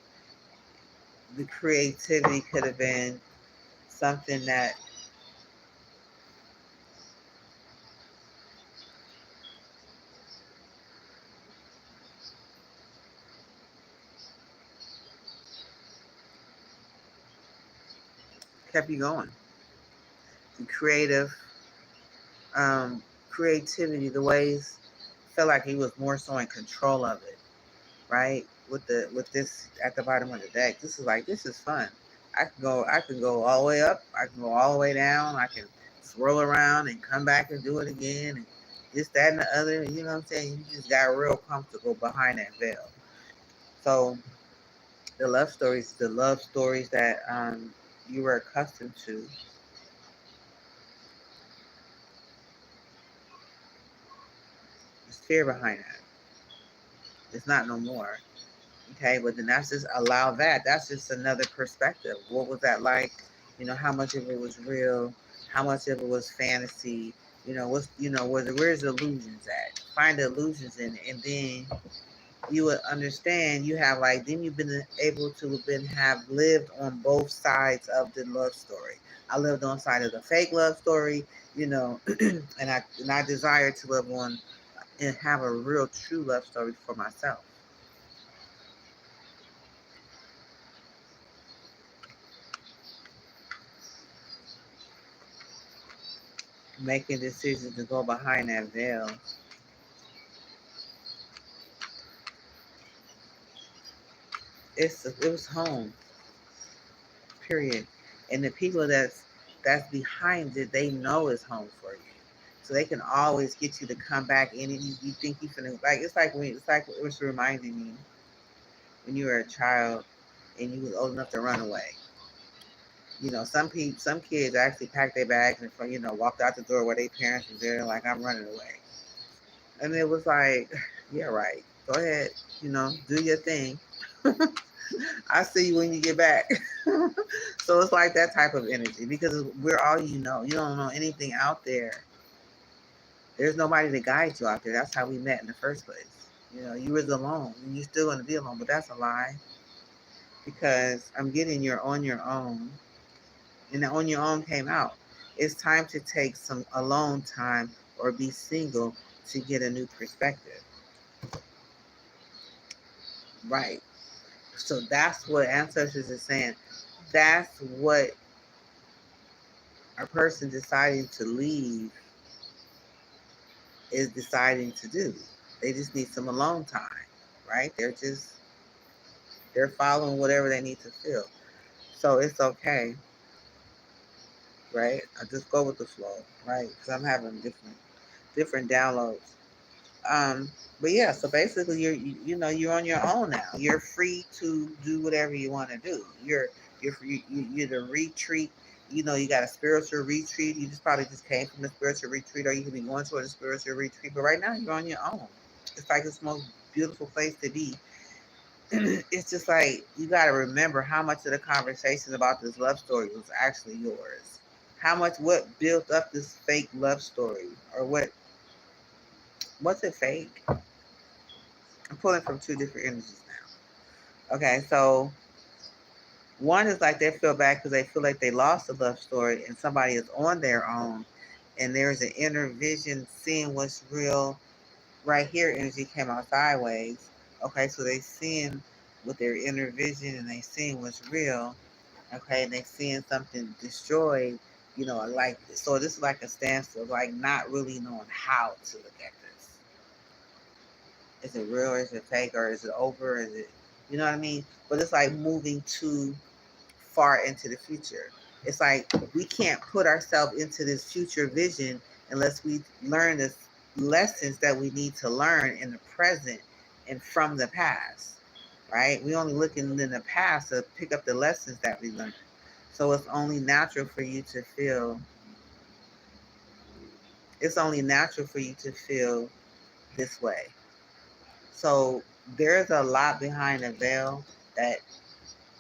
the creativity could have been something that kept you going. The um, creativity, the ways felt like he was more so in control of it, right? With this at the bottom of the deck, this is fun. I can go all the way up, I can go all the way down, I can swirl around and come back and do it again and this, that, and the other. You know what I'm saying? You just got real comfortable behind that veil. So the love stories that you were accustomed to, there's fear behind that. It's not no more. Okay, but then that's just allow that. That's just another perspective. What was that like? How much of it was real? How much of it was fantasy? Where's the illusions at? Find the illusions in it, and then you would understand. You have like then you've been able to have lived on both sides of the love story. I lived on the side of the fake love story, and I desire to live on and have a real true love story for myself. making decisions to go behind that veil. It was home, period. And the people that's behind it, they know it's home for you. So they can always get you to come back in, and you think you finna, like, it's like it was reminding me when you were a child and you was old enough to run away. You know, some kids actually packed their bags and walked out the door where their parents was there, like, I'm running away. And it was like, yeah, right. Go ahead, do your thing. I'll see you when you get back. So it's like that type of energy because we're all you know. You don't know anything out there. There's nobody to guide you out there. That's how we met in the first place. You was alone and you're still going to be alone, but that's a lie because I'm getting you're on your own. And the on your own came out. It's time to take some alone time or be single to get a new perspective. Right. So that's what ancestors are saying. That's what a person deciding to leave is deciding to do. They just need some alone time, right? They're following whatever they need to feel. So it's okay, right? I just go with the flow, right? Because I'm having different downloads. But yeah, so basically you're on your own now. You're free to do whatever you want to do. You're the retreat. You got a spiritual retreat. You just probably just came from the spiritual retreat, or you could be going to a spiritual retreat. But right now you're on your own. It's like this most beautiful place to be. It's just like you got to remember how much of the conversation about this love story was actually yours. What built up this fake love story, or what's it fake? I'm pulling from two different energies now. Okay, so one is like they feel bad because they feel like they lost a love story and somebody is on their own, and there's an inner vision seeing what's real. Right here, energy came out sideways. Okay, so they seeing with their inner vision and they seeing what's real. Okay, and they seeing something destroyed. Like, so this is like a standstill, like not really knowing how to look at this. Is it real? Is it fake? Or is it over? Is it, you know what I mean? But it's like moving too far into the future. It's like we can't put ourselves into this future vision unless we learn the lessons that we need to learn in the present and from the past, right? We only looking in the past to pick up the lessons that we learned. So it's only natural for you to feel. It's only natural for you to feel this way. So there's a lot behind the veil, that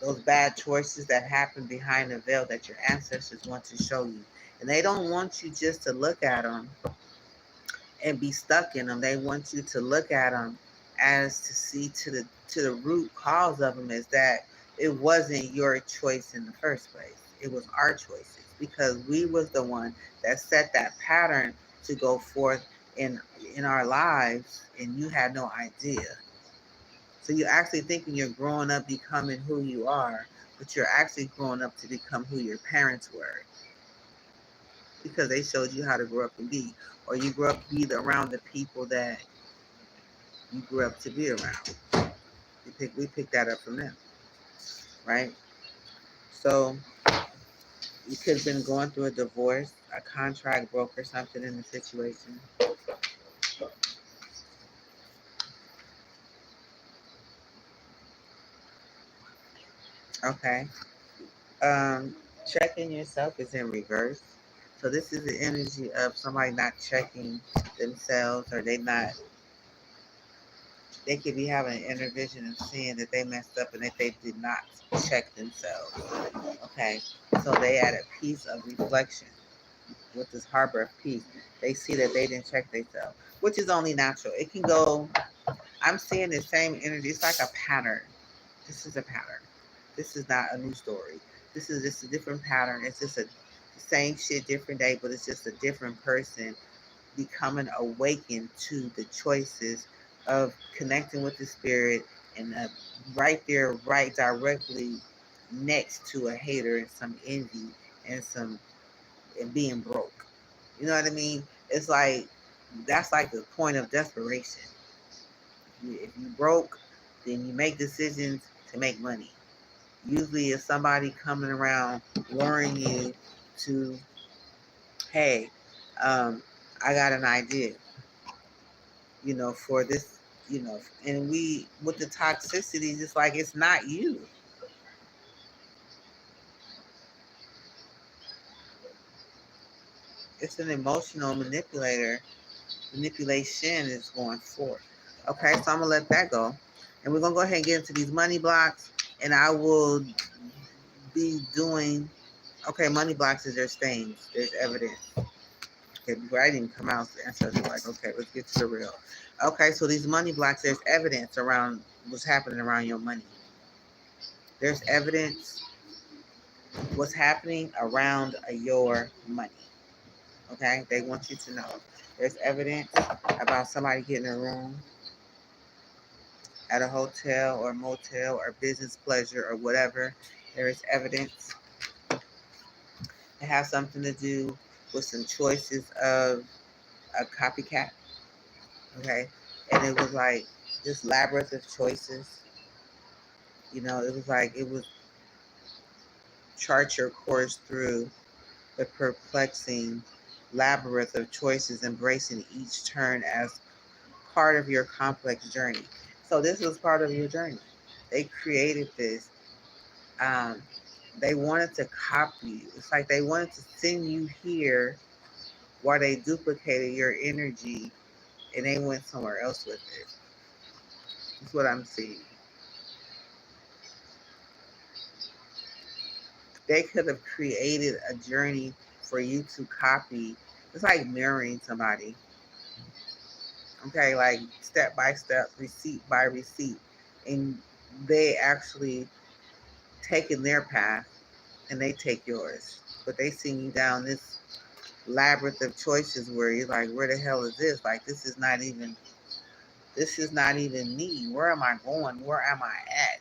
those bad choices that happen behind the veil that your ancestors want to show you. And they don't want you just to look at them and be stuck in them. They want you to look at them as to see to the root cause of them, is that it wasn't your choice in the first place. It was our choices because we was the one that set that pattern to go forth in our lives, and you had no idea. So you're actually thinking you're growing up becoming who you are, but you're actually growing up to become who your parents were because they showed you how to grow up and be, or you grew up to be around the people that you grew up to be around. We picked that up from them, right? So you could have been going through a divorce, a contract broke or something in the situation. Okay. Checking yourself is in reverse. So this is the energy of somebody not checking themselves, or they could be having an inner vision and seeing that they messed up and that they did not check themselves. Okay. So they at a piece of reflection with this harbor of peace. They see that they didn't check themselves, which is only natural. It can go, I'm seeing the same energy. It's like a pattern. This is a pattern. This is not a new story. This is just a different pattern. It's just the same shit, different day, but it's just a different person becoming awakened to the choices of connecting with the spirit, and right there, right directly next to a hater and some envy and being broke. You know what I mean? It's like, that's like the point of desperation. If you broke, then you make decisions to make money. Usually it's somebody coming around luring you to, hey, I got an idea, for this, and we, with the toxicities, it's like, it's not you. It's an emotional manipulation is going forth. Okay, so I'm gonna let that go. And we're gonna go ahead and get into these money blocks. And I will be doing, okay, money blocks is their stains. There's evidence. Okay, before I didn't come out, the answers are like, okay, let's get to the real. Okay, so these money blocks, there's evidence around what's happening around your money. There's evidence what's happening around your money. Okay, they want you to know. There's evidence about somebody getting a room at a hotel or motel or business pleasure or whatever. There is evidence. It has something to do with some choices of a copycat. Okay, and it was like this labyrinth of choices. It was like, it was chart your course through the perplexing labyrinth of choices, embracing each turn as part of your complex journey. So this was part of your journey. They created this. Um, they wanted to copy you. It's like they wanted to send you here while they duplicated your energy and they went somewhere else with it. That's what I'm seeing. They could have created a journey for you to copy. It's like mirroring somebody. Okay, like step by step, receipt by receipt. And they actually taking their path and they take yours. But they send you down this labyrinth of choices where you're like, where the hell is this? Like, this is not even me. Where am I going? Where am I at?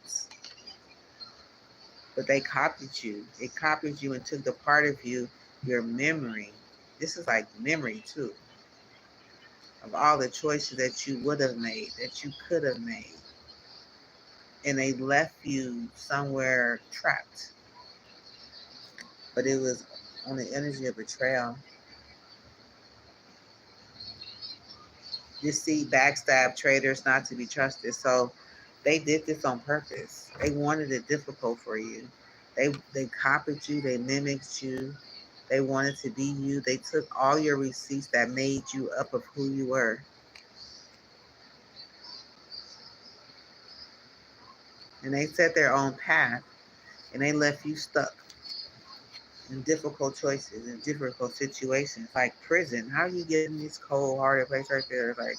But they copied you. It copied you and took the part of you, your memory. This is like memory too, of all the choices that you would have made, that you could have made. And they left you somewhere trapped. But it was on the energy of betrayal. Deceit, backstab, traitors, not to be trusted. So they did this on purpose. They wanted it difficult for you. They copied you, they mimicked you, they wanted to be you. They took all your receipts that made you up of who you were. And they set their own path and they left you stuck in difficult choices, in difficult situations, like prison. How are you getting this cold hearted place right there? Like,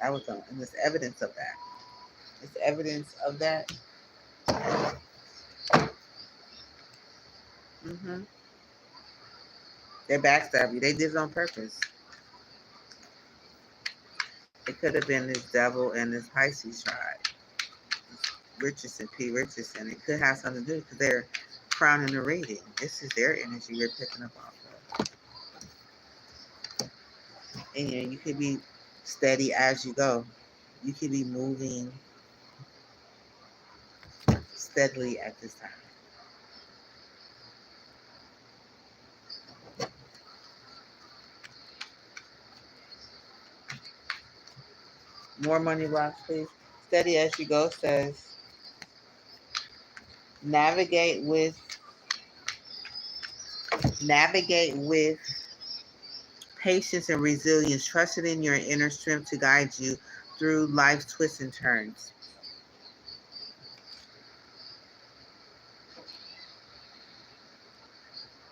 that was and there's evidence of that. It's evidence of that. Mm-hmm. They backstab you. They did it on purpose. It could have been this devil and this Pisces tribe, Richardson, P. Richardson. It could have something to do because they're crowning the reading. This is their energy you're picking up off of. And you could be steady as you go. You could be moving steadily at this time. More money blocks, please. Steady as you go says navigate with navigate with patience and resilience, trusting in your inner strength to guide you through life's twists and turns.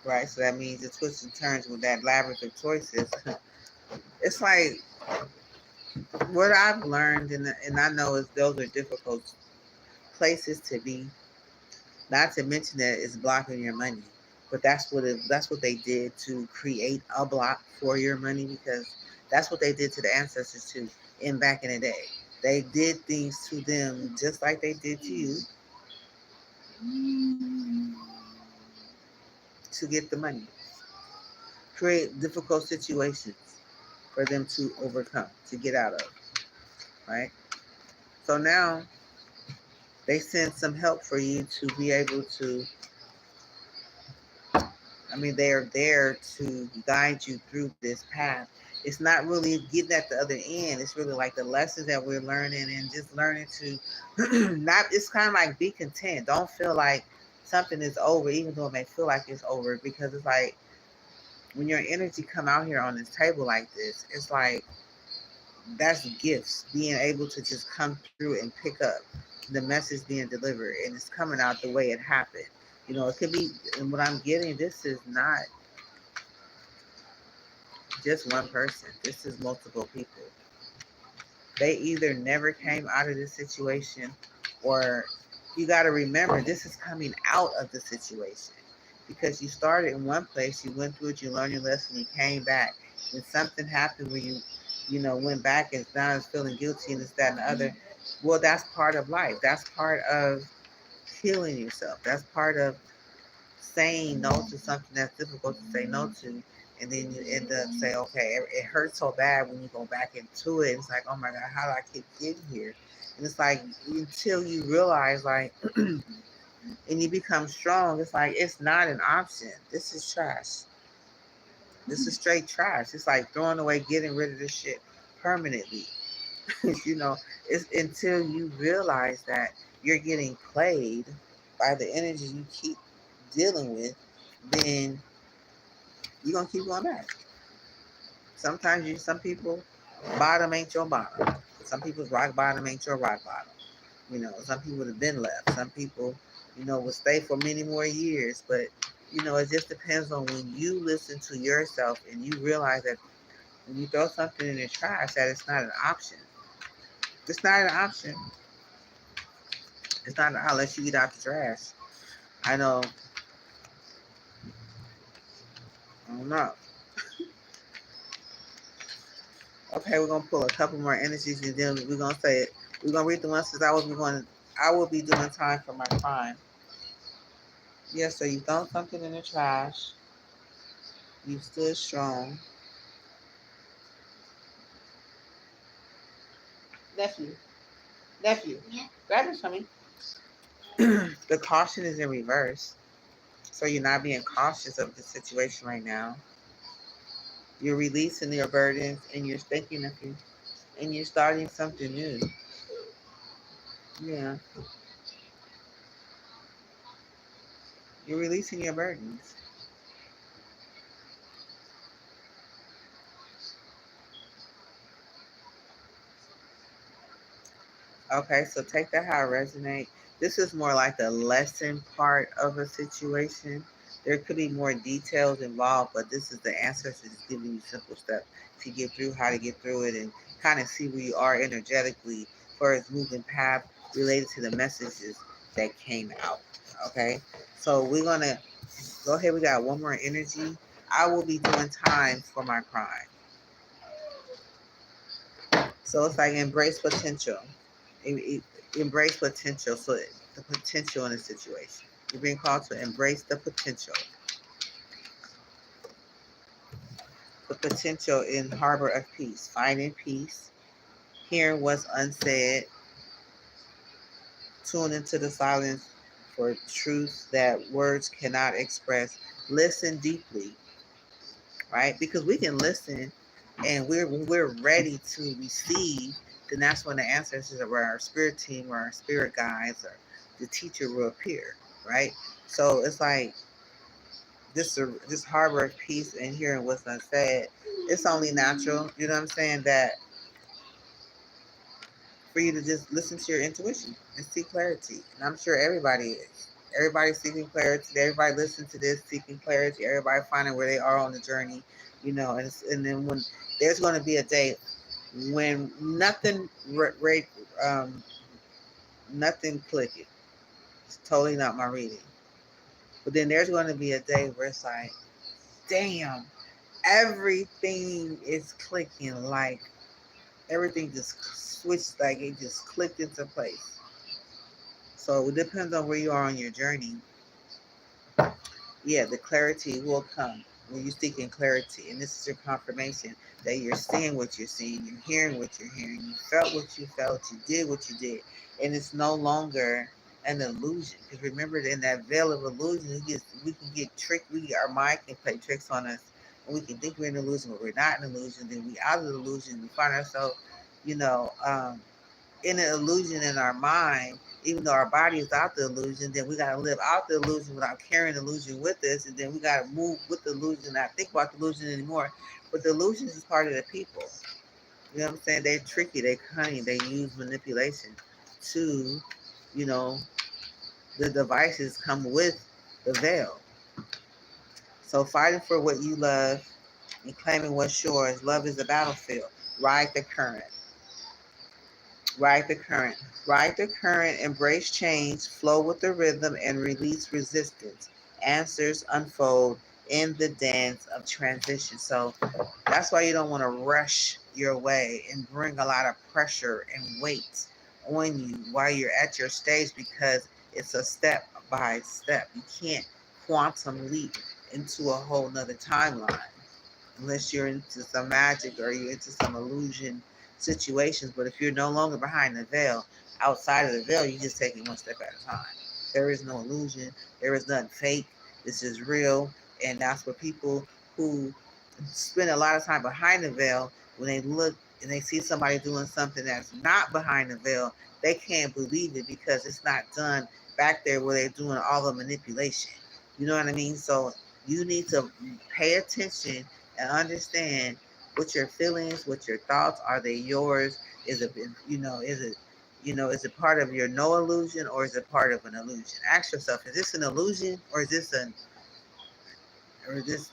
Right, so that means the twists and turns with that labyrinth of choices. It's like what I've learned, and I know is those are difficult places to be. Not to mention that it's blocking your money, but that's what they did to create a block for your money, because that's what they did to the ancestors too. In back in the day, they did things to them just like they did to you. to get the money, create difficult situations for them to overcome, to get out of, right? So now they send some help for you to be able to, they are there to guide you through this path. It's not really getting at the other end. It's really like the lessons that we're learning and just learning to not, it's kind of like be content. Don't feel like something is over, even though it may feel like it's over, because it's like when your energy come out here on this table like this, it's like that's gifts being able to just come through and pick up the message being delivered, and it's coming out the way it happened. It could be, and what I'm getting, this is not just one person. This is multiple people. They either never came out of this situation, or you got to remember this is coming out of the situation, because you started in one place, you went through it, you learned your lesson, you came back, and something happened where you went back and now is feeling guilty and this, that, and the other. Well, that's part of life. That's part of healing yourself. That's part of saying no to something that's difficult to say no to. And then you end up saying, okay, it hurts so bad when you go back into it. It's like, oh my God, how do I keep getting here? And it's like, until you realize, like, and you become strong, it's like, it's not an option. This is trash. This is straight trash. It's like throwing away, getting rid of this shit permanently. It's until you realize that you're getting played by the energy you keep dealing with, then you're gonna keep going back. Some people bottom ain't your bottom. Some people's rock bottom ain't your rock bottom. Some people have been left. Some people, will stay for many more years. But, it just depends on when you listen to yourself and you realize that when you throw something in the trash, that it's not an option. It's not an option. It's not unless you get out the trash. I know. I don't know. Okay, we're gonna pull a couple more energies and then we're gonna say it. We're gonna read the ones because I will be doing time for my crime. Yes, so you thrown something in the trash. You stood strong. Nephew. Nephew. Yeah. Grab it for me. The caution is in reverse. So you're not being cautious of the situation right now. You're releasing your burdens and you're thinking of you and you're starting something new. Yeah. You're releasing your burdens. Okay, so take that how it resonates. This is more like the lesson part of a situation. There could be more details involved, but this is the answer to just giving you simple steps to get through, how to get through it, and kind of see where you are energetically for its moving path related to the messages that came out. Okay, so we're gonna go ahead. We got one more energy. I will be doing time for my crime. So it's like embrace potential. Embrace potential. So the potential in a situation. You're being called to embrace the potential. The potential in harbor of peace. Finding peace. Hearing what's unsaid. Tune into the silence for truths that words cannot express. Listen deeply, right? Because we can listen and we're ready to receive, then that's when the ancestors or our spirit team or our spirit guides or the teacher will appear, right? So it's like this harbor of peace and hearing what's unsaid. It's only natural, you know what I'm saying, that for you to just listen to your intuition and seek clarity. And I'm sure everybody is. Everybody's seeking clarity. Everybody listen to this, seeking clarity. Everybody finding where they are on the journey, and then when there's going to be a day when nothing clicking. It's totally not my reading. But then there's going to be a day where it's like, damn, everything is clicking. Like everything just switched, like it just clicked into place. So it depends on where you are on your journey. Yeah, the clarity will come when you're seeking clarity. And this is your confirmation that you're seeing what you're seeing, you're hearing what you're hearing, you felt what you felt, you did what you did. And it's no longer an illusion. Because remember, in that veil of illusion, we can get tricked. Our mind can play tricks on us. And we can think we're in an illusion, but we're not in an illusion. Then we out of the illusion. We find ourselves, you know, in an illusion in our mind, even though our body is out the illusion, then we got to live out the illusion without carrying the illusion with us. And then we got to move with the illusion, not think about the illusion anymore. But the illusion is part of the people. You know what I'm saying? They're tricky, they're cunning, they use manipulation to, you know, the devices come with the veil. So fighting for what you love and claiming what's yours, love is a battlefield. Ride the current. Ride the current. Ride the current, embrace change, flow with the rhythm, and release resistance. Answers unfold in the dance of transition. So that's why you don't want to rush your way and bring a lot of pressure and weight on you while you're at your stage, because it's a step by step. You can't quantum leap into a whole nother timeline unless you're into some magic or you're into some illusion situations. But if you're no longer behind the veil, outside of the veil, you just take it one step at a time. There is no illusion. There is nothing fake. This is real. And that's what people who spend a lot of time behind the veil, when they look and they see somebody doing something that's not behind the veil, they can't believe it because it's not done back there where they're doing all the manipulation. You know what I mean? So you need to pay attention and understand what your feelings, what your thoughts are. They yours? Is it, is it part of your no illusion, or is it part of an illusion? Ask yourself: is this an illusion, or is this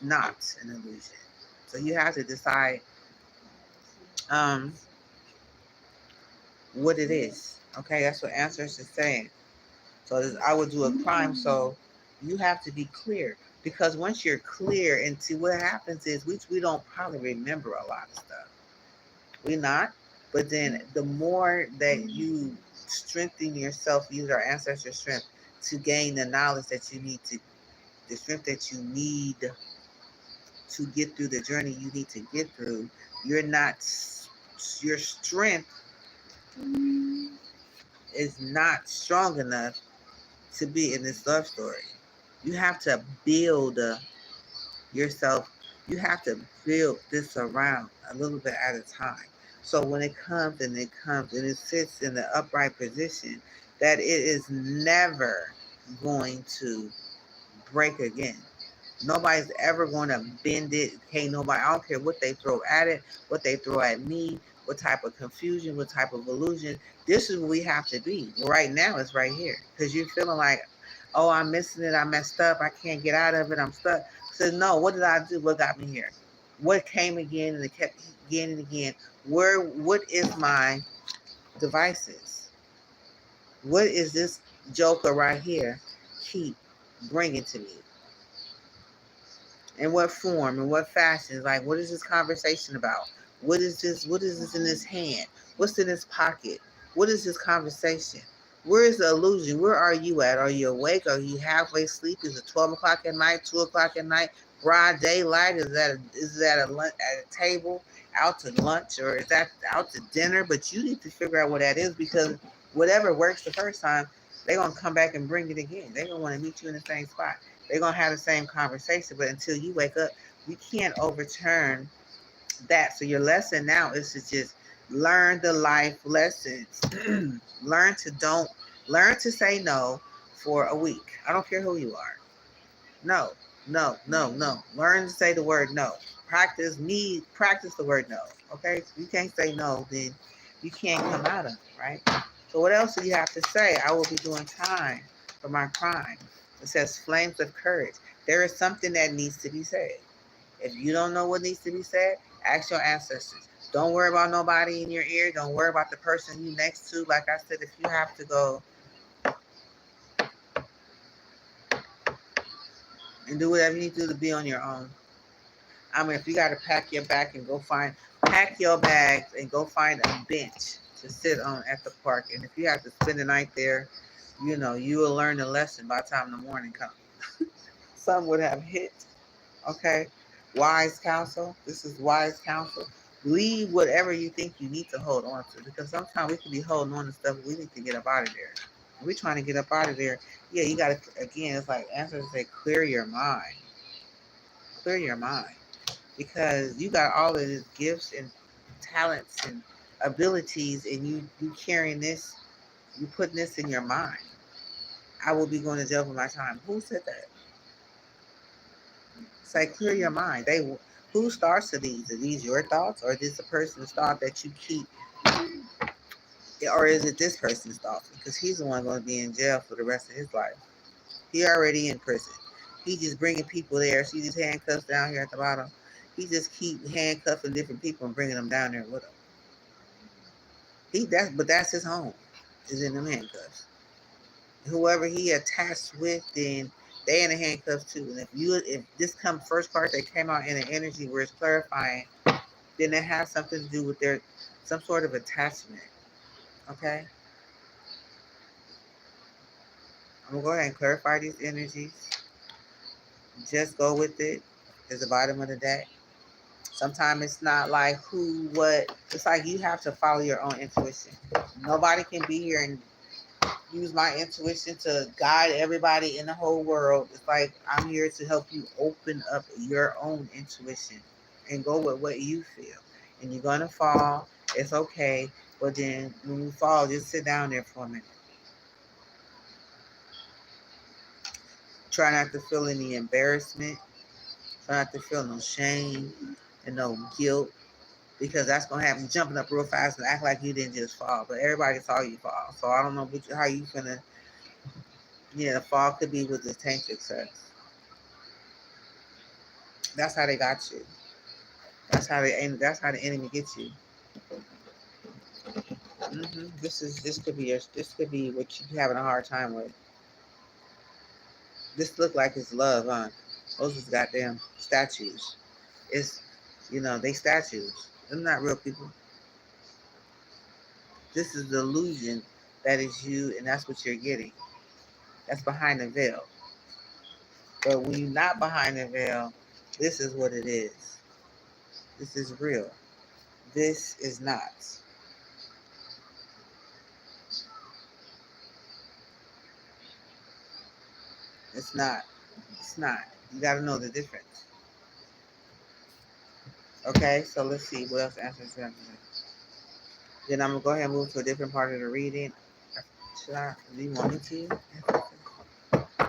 not an illusion? So you have to decide um, what it is. Okay, that's what Answers is saying. So I would do a crime. So you have to be clear, because once you're clear, and see what happens is we don't probably remember a lot of stuff. We not. But then the more that you strengthen yourself, use our ancestor strength to gain the knowledge that you need to, the strength that you need to get through the journey you need to get through. You're not, your strength is not strong enough to be in this love story. You have to build yourself. You have to build this around a little bit at a time. So when it comes and it comes and it sits in the upright position, that it is never going to break again. Nobody's ever going to bend it. Can't nobody. I don't care what they throw at it, what they throw at me, what type of confusion, what type of illusion. This is what we have to be. Right now, it's right here. Because you're feeling like, oh, I'm missing it. I messed up. I can't get out of it. I'm stuck. So, no, what did I do? What got me here? What came again and it kept again and again? What is my devices? What is this joker right here keep bringing to me? In what form, in what fashion? Like, what is this conversation about? What is this in this hand? What's in this pocket? What is this conversation? Where is the illusion? Where are you at? Are you awake? Are you halfway asleep? Is it 12 o'clock at night, 2 o'clock at night, broad daylight? Is that a lunch at a table, out to lunch, or is that out to dinner? But you need to figure out what that is, because whatever works the first time, they're gonna come back and bring it again. They're gonna want to meet you in the same spot. They're gonna have the same conversation, but until you wake up, you can't overturn that. So your lesson now is to just learn the life lessons. Learn to say no for a week. I don't care who you are. No, no, no, no. Learn to say the word no. Practice the word no. Okay? If you can't say no, then you can't come out of it, right? So what else do you have to say? I will be doing time for my crime. It says flames of courage. There is something that needs to be said. If you don't know what needs to be said, ask your ancestors. Don't worry about nobody in your ear. Don't worry about the person you next to. Like I said, if you have to go and do whatever you need to do to be on your own. I mean, if you got to pack your bag and pack your bags and go find a bench to sit on at the park. And if you have to spend the night there, you will learn the lesson by the time the morning comes. some would have hit. Okay. Wise counsel. This is wise counsel. Leave whatever you think you need to hold on to, because sometimes we can be holding on to stuff we need to get up out of there. We're trying to get up out of there. Yeah, you got to, again, it's like answers say clear your mind. Clear your mind. Because you got all of these gifts and talents and abilities, and you carrying this, you putting this in your mind. I will be going to jail for my time. Who said that? Say clear your mind. Who starts to these? Are these your thoughts, or is this a person's thought that you keep, or is it this person's thoughts? Because he's the one going to be in jail for the rest of his life. He already in prison. He just bringing people there. See these handcuffs down here at the bottom. He just keep handcuffing different people and bringing them down there with him. But that's his home. Is in them handcuffs. Whoever he attached with, then they in the handcuffs too. And if this first part that came out in an energy where it's clarifying, then it has something to do with their some sort of attachment. Okay? I'm gonna go ahead and clarify these energies. Just go with it. Is the bottom of the deck. Sometimes it's not like who, what. It's like you have to follow your own intuition. Nobody can be here and use my intuition to guide everybody in the whole world. It's like I'm here to help you open up your own intuition and go with what you feel. And you're gonna fall. It's okay. But then when you fall, just sit down there for a minute. Try not to feel any embarrassment. Try not to feel no shame and no guilt, because that's gonna have you jumping up real fast and act like you didn't just fall. But everybody saw you fall, so I don't know how you finna. Yeah, the fall could be with the tantric sex. That's how they got you. That's how the enemy gets you. This could be what you having a hard time with. This look like it's love, huh? Those is goddamn statues. It's they statues. They're not real people. This is the illusion that is you, and that's what you're getting. That's behind the veil. But when you're not behind the veil, this is what it is. This is real. This is not. It's not. It's not. You got to know the difference. Okay, so let's see what else answers that. Then I'm gonna go ahead and move to a different part of the reading. Should I? Do you want me to?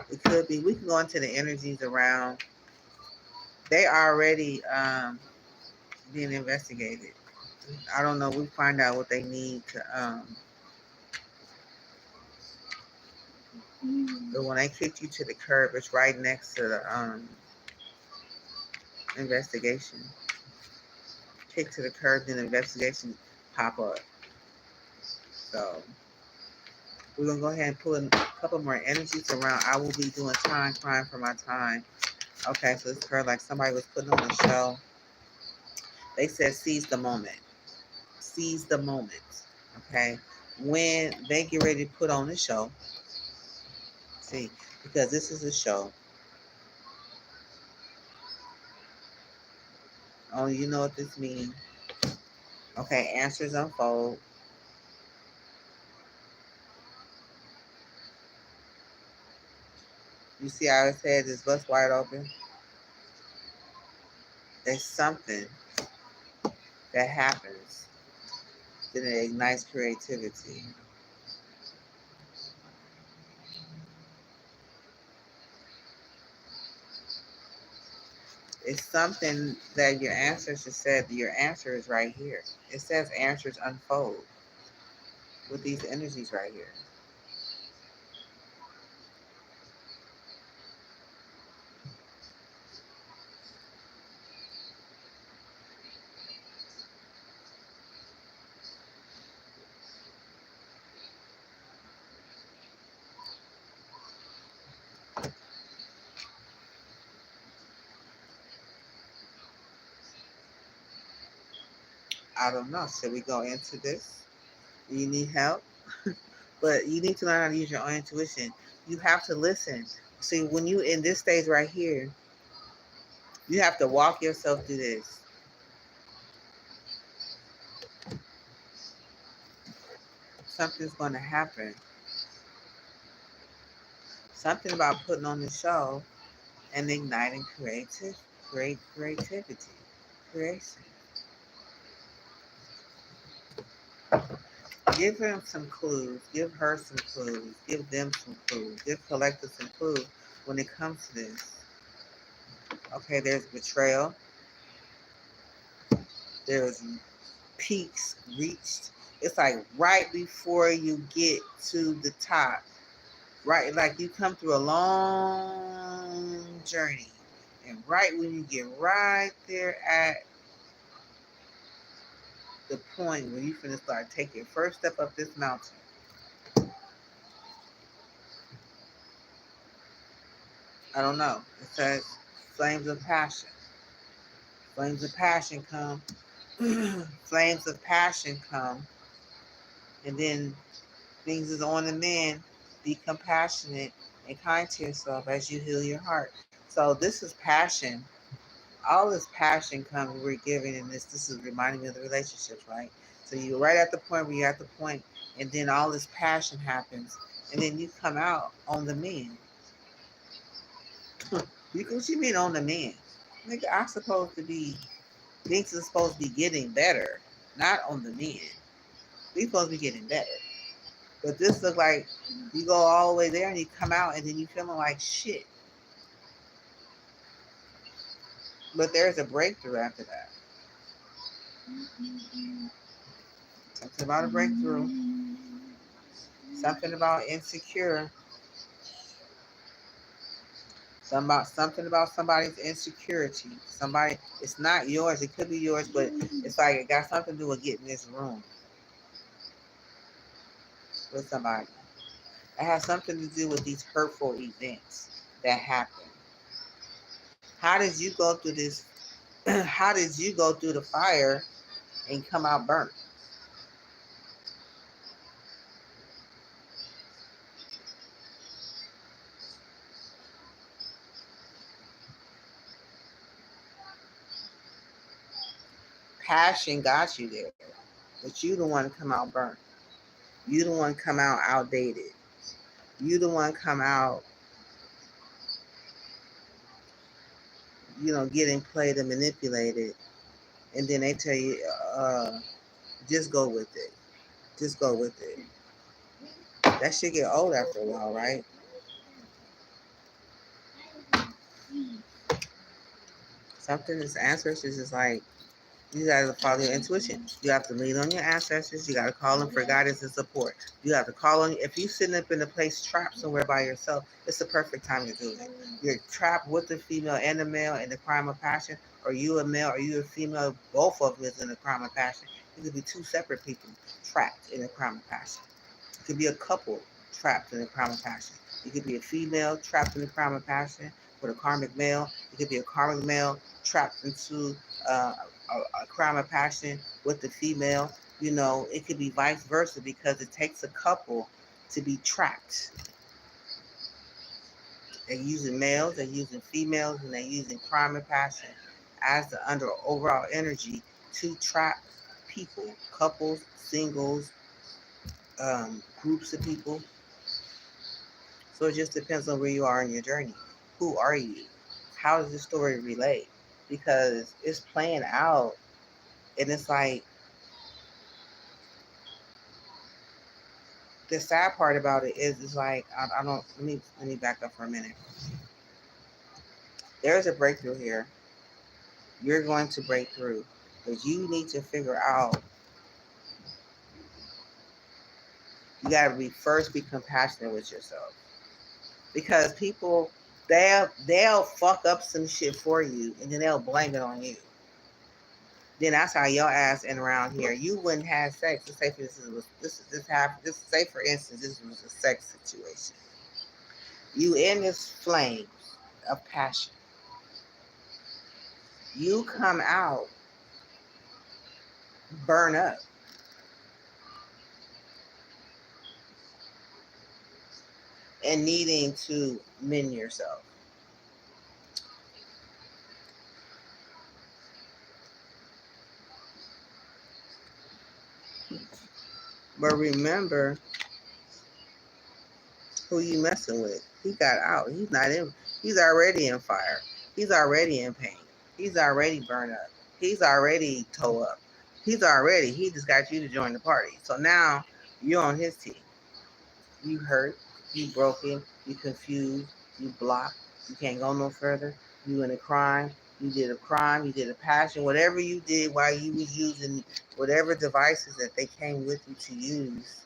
It could be. We can go into the energies around. They are already being investigated. I don't know. We find out what they need to. But when they kick you to the curb, it's right next to the investigation. Kick to the curb, then the investigation pop up. So we're gonna go ahead and pull in a couple more energies around. I will be doing time crime for my time. Okay, so it's her like somebody was putting on a show. They said seize the moment. Seize the moment. Okay. When they get ready to put on the show, see, because this is a show. Only you know what this means. Okay, answers unfold. You see how it says it's bust wide open? There's something that happens that it ignites creativity. It's something that your ancestors said that your answer is right here. It says answers unfold with these energies right here. I don't know. Should we go into this? Do you need help? But you need to learn how to use your own intuition. You have to listen. See, when you in this stage right here, you have to walk yourself through this. Something's going to happen. Something about putting on the show and igniting creativity, creation. Give him some clues. Give her some clues. Give them some clues. Give collective some clues when it comes to this. Okay, there's betrayal. There's peaks reached. It's like right before you get to the top. Right, like you come through a long journey. And right when you get right there at the point where you finna start taking your first step up this mountain. I don't know. It says flames of passion. Flames of passion come. Flames of passion come. And then things is on the mend. Be compassionate and kind to yourself as you heal your heart. So this is passion. All this passion comes we're giving in this. This is reminding me of the relationships, right? So you're right at the point where you're at the point, and then all this passion happens, and then you come out on the mend. What you mean on the mend? Nigga, I'm supposed to be, things are supposed to be getting better, not on the mend. We supposed to be getting better. But this looks like you go all the way there and you come out and then you feeling like shit. But there's a breakthrough after that. Something about a breakthrough. Something about insecure. Something about somebody's insecurity. Somebody, it's not yours. It could be yours, but it's like it got something to do with getting this room with somebody. It has something to do with these hurtful events that happen. How did you go through this? How did you go through the fire and come out burnt? Passion got you there, but you the one come out burnt. You the one come out outdated. You the one come out, getting played and manipulated, and then they tell you, just go with it. Just go with it. That shit get old after a while, right? Something is ancestors is like, you gotta follow your intuition. You have to lean on your ancestors. You gotta call them for guidance and support. You have to call on, if you're sitting up in a place trapped somewhere by yourself, it's the perfect time to do it. You're trapped with the female and the male in the crime of passion, or you a male or you a female, both of them is in the crime of passion. It could be two separate people trapped in the crime of passion. It could be a couple trapped in the crime of passion. It could be a female trapped in the crime of passion with a karmic male. It could be a karmic male trapped into a crime of passion with the female. It could be vice versa because it takes a couple to be trapped. They're using males, they're using females, and they're using crime and passion as the overall energy to trap people, couples, singles, groups of people. So it just depends on where you are in your journey. Who are you? How does this story relate? Because it's playing out, and it's like, the sad part about it is like, I don't, let me back up for a minute. There's a breakthrough here. You're going to break through, but you need to figure out, you got to first be compassionate with yourself, because people, they'll fuck up some shit for you and then they'll blame it on you. Then that's how your ass in around here. You wouldn't have sex. Let's say for say for instance, this was a sex situation. You in this flame of passion. You come out, burn up. and needing to mend yourself. But remember who you messing with. He got out. He's not in. He's already in fire. He's already in pain. He's already burned up. He's already toe up. He's already. He just got you to join the party. So now you're on his team. You hurt. You broken. You confused. You blocked. You can't go no further. You in a crime. You did a crime. You did a passion. Whatever you did while you was using whatever devices that they came with you to use.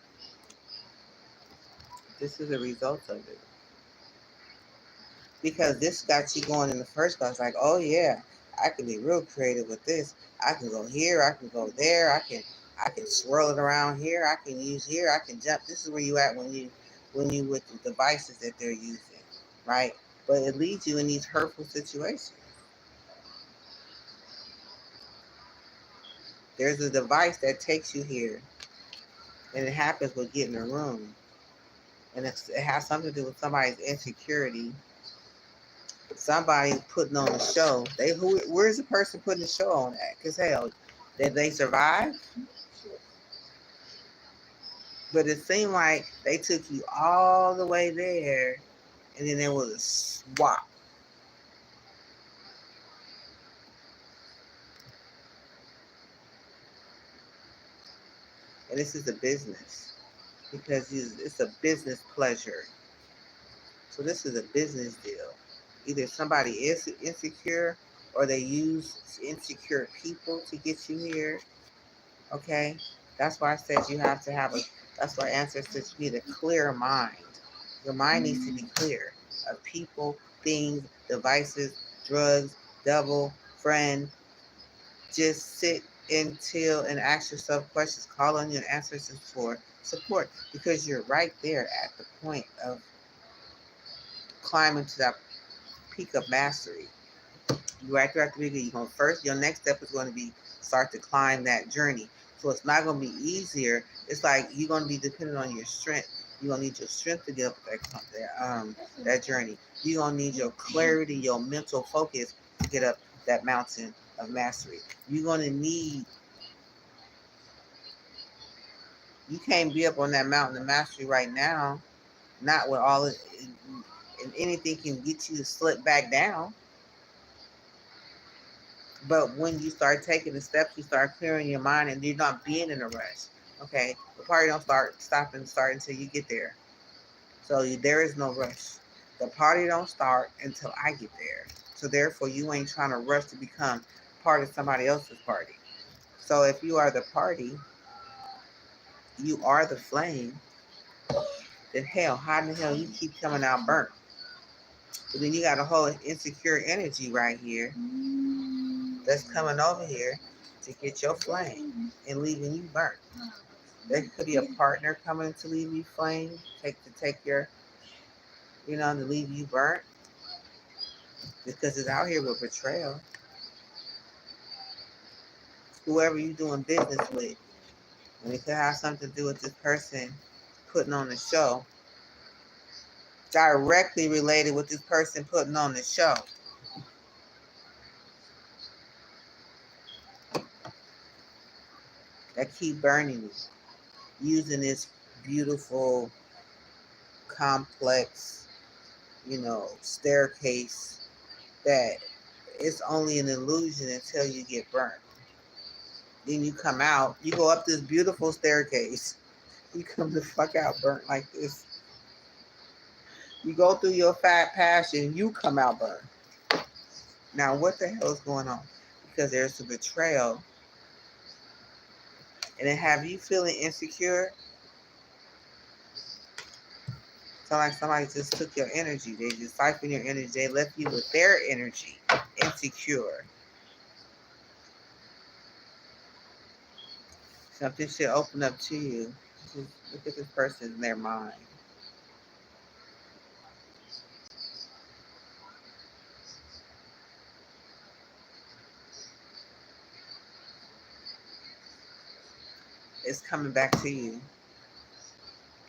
This is the result of it. Because this got you going in the first place. Like, oh yeah, I can be real creative with this. I can go here, I can go there, I can swirl it around here, I can use here, I can jump. This is where you at when you with the devices that they're using, right? But it leads you in these hurtful situations. There's a device that takes you here, and it happens with getting a room, and it has something to do with somebody's insecurity. Somebody putting on a show. Where's the person putting the show on at? Because hell, did they survive? But it seemed like they took you all the way there, and then there was a swap. And this is a business because it's a business pleasure. So this is a business deal. Either somebody is insecure or they use insecure people to get you here. Okay? That's why I said you have to have that's why answer says you need a clear mind. Your mind needs to be clear of people, things, devices, drugs, devil, friend. Just sit until and ask yourself questions. Call on your ancestors for support because you're right there at the point of climbing to that peak of mastery. You're right there at the beginning. You're going first. Your next step is going to be start to climb that journey. So it's not going to be easier. It's like you're going to be dependent on your strength. You're going to need your strength to get up that journey. You're going to need your clarity, your mental focus to get up that mountain of mastery. You're going to need, you can't be up on that mountain of mastery right now, not with all it, and anything can get you to slip back down. But when you start taking the steps, you start clearing your mind and you're not being in a rush. Okay? The party don't stop and start until you get there. So there is no rush. The party don't start until I get there. So therefore, you ain't trying to rush to become part of somebody else's party. So if you are the party, you are the flame, then hell, how in the hell you keep coming out burnt? But then you got a whole insecure energy right here that's coming over here to get your flame and leaving you burnt. There could be a partner coming to leave you flame, take your, to leave you burnt because it's out here with betrayal. Whoever you doing business with, and it could have something to do with this person putting on the show, directly related with this person putting on the show. That keep burning you, using this beautiful, complex, staircase that it's only an illusion until you get burnt. Then you come out, you go up this beautiful staircase, you come the fuck out burnt like this. You go through your fat passion, you come out burnt. Now, what the hell is going on? Because there's a betrayal. And then have you feeling insecure? Sound like somebody just took your energy. They just siphoned your energy. They left you with their energy, insecure. Something should open up to you. Just look at this person in their mind. It's coming back to you.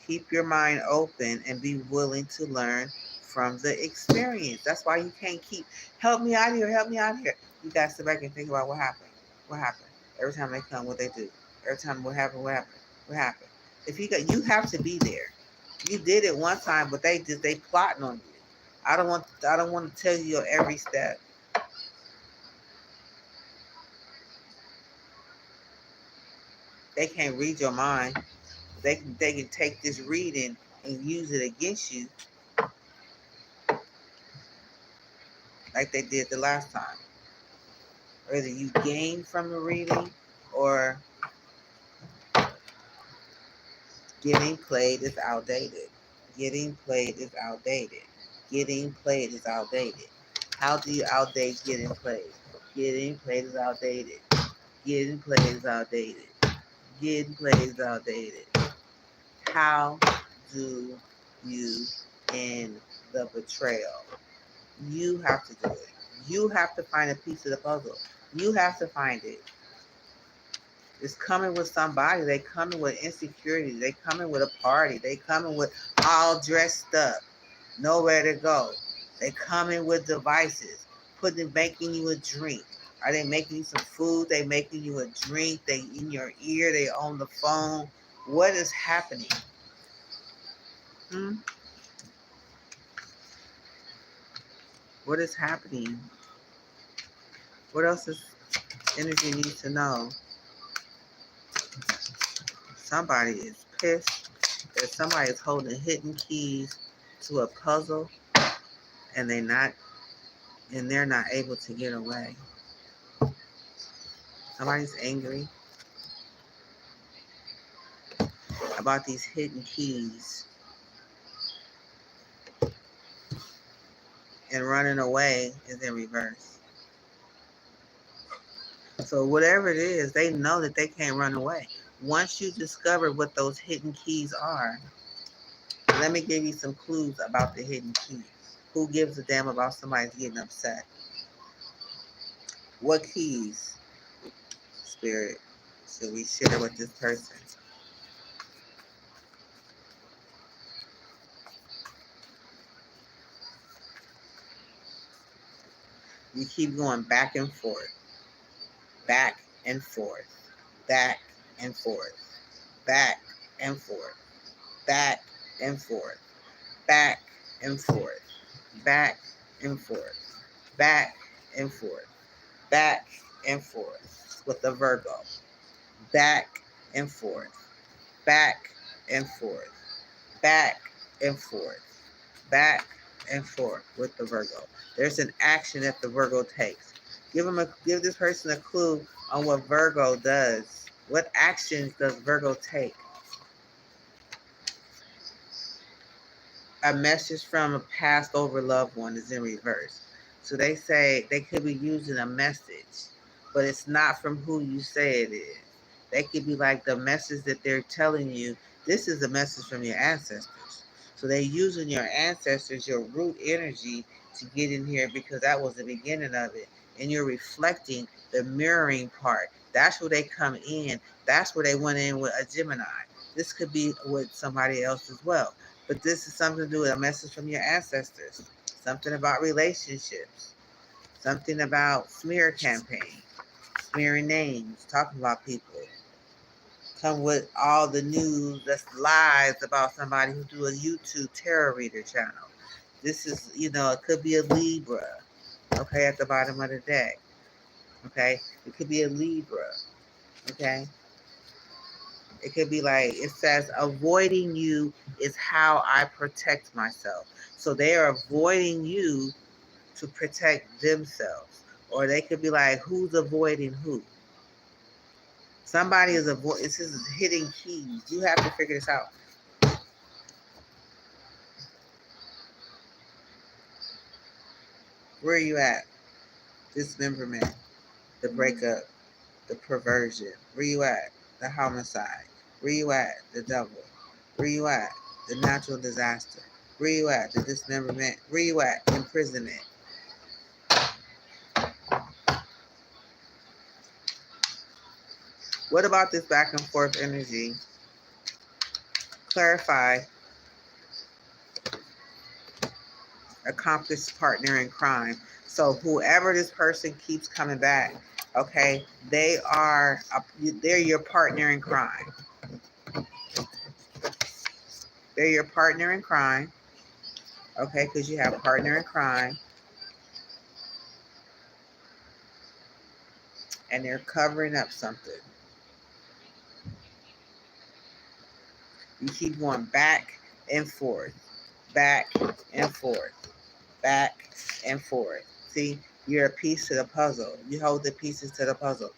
Keep your mind open and be willing to learn from the experience. That's why you can't keep, help me out here, help me out here. You got to sit back and think about what happened. What happened? Every time they come, what they do. Every time, what happened, what happened, what happened. If you have to be there. You did it one time, but they plotting on you. I don't want to tell you every step. They can't read your mind. They can take this reading and use it against you like they did the last time. Whether you gain from the reading or getting played is outdated. Getting played is outdated. Getting played is outdated. How do you outdate getting played? Getting played is outdated. Getting played is outdated. Getting played is outdated. How do you end the betrayal? You have to do it. You have to find a piece of the puzzle. You have to find it. It's coming with somebody. They coming with insecurity. They coming with a party. They coming with all dressed up, nowhere to go. They coming with devices, making you a drink. Are they making you some food? They making you a drink. They in your ear. They on the phone. What is happening? What is happening? What else is energy needs to know? Somebody is pissed that somebody is holding hidden keys to a puzzle and they're not able to get away. Somebody's angry about these hidden keys and running away is in reverse. So whatever it is, they know that they can't run away. Once you discover what those hidden keys are, let me give you some clues about the hidden keys. Who gives a damn about somebody getting upset? What keys, Spirit, should we share with this person? You keep going back and forth, back and forth, back and forth, back and forth, back and forth, back and forth, back and forth, back and forth, back and forth with the Virgo. Back and forth, back and forth, back and forth, back and forth with the Virgo. There's an action that the Virgo takes. Give this person a clue on what Virgo does. What actions does Virgo take? A message from a passed over loved one is in reverse. So they say they could be using a message, but it's not from who you say it is. They could be like the message that they're telling you. This is a message from your ancestors. So they're using your ancestors, your root energy to get in here because that was the beginning of it. And you're reflecting the mirroring part. That's where they come in. That's where they went in with a Gemini. This could be with somebody else as well. But this is something to do with a message from your ancestors. Something about relationships. Something about smear campaign. Smearing names. Talking about people. Come with all the news that's lies about somebody who do a YouTube tarot reader channel. This is, it could be a Libra. Okay, at the bottom of the deck. Okay, it could be a Libra. Okay. It could be like, it says, avoiding you is how I protect myself. So they are avoiding you to protect themselves. Or they could be like, who's avoiding who? Somebody is avoiding, this is hidden keys. You have to figure this out. Where are you at? Dismemberment, the breakup, the perversion. Where you at? The homicide. Where you at? The devil. Where you at? The natural disaster. Where you at? The dismemberment. Where you at? Imprisonment. What about this back and forth energy? clarify, accomplice partner in crime. So whoever this person keeps coming back, okay, they're your partner in crime. They're your partner in crime, okay, because you have partner in crime, and they're covering up something. You keep going back and forth, back and forth, back and forth. See, you're a piece to the puzzle. You hold the pieces to the puzzle.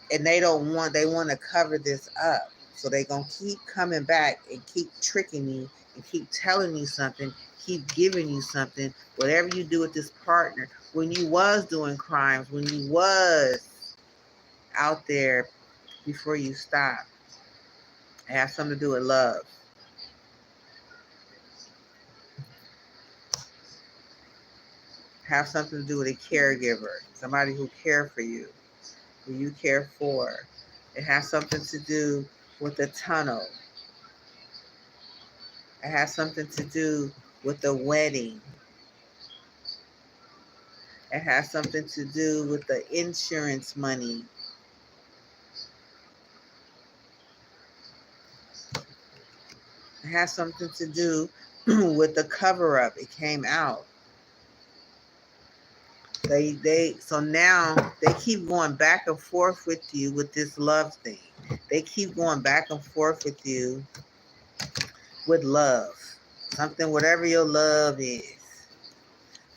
And they want to cover this up. So they're going to keep coming back and keep tricking you and keep telling you something, keep giving you something. Whatever you do with this partner, when you was doing crimes, when you was out there before you stopped, it has something to do with love. Have something to do with a caregiver, somebody who cares for you, who you care for. It has something to do with the tunnel. It has something to do with the wedding. It has something to do with the insurance money. It has something to do with the cover up. It came out. So now they keep going back and forth with you with this love thing. They keep going back and forth with you with love. Something, whatever your love is.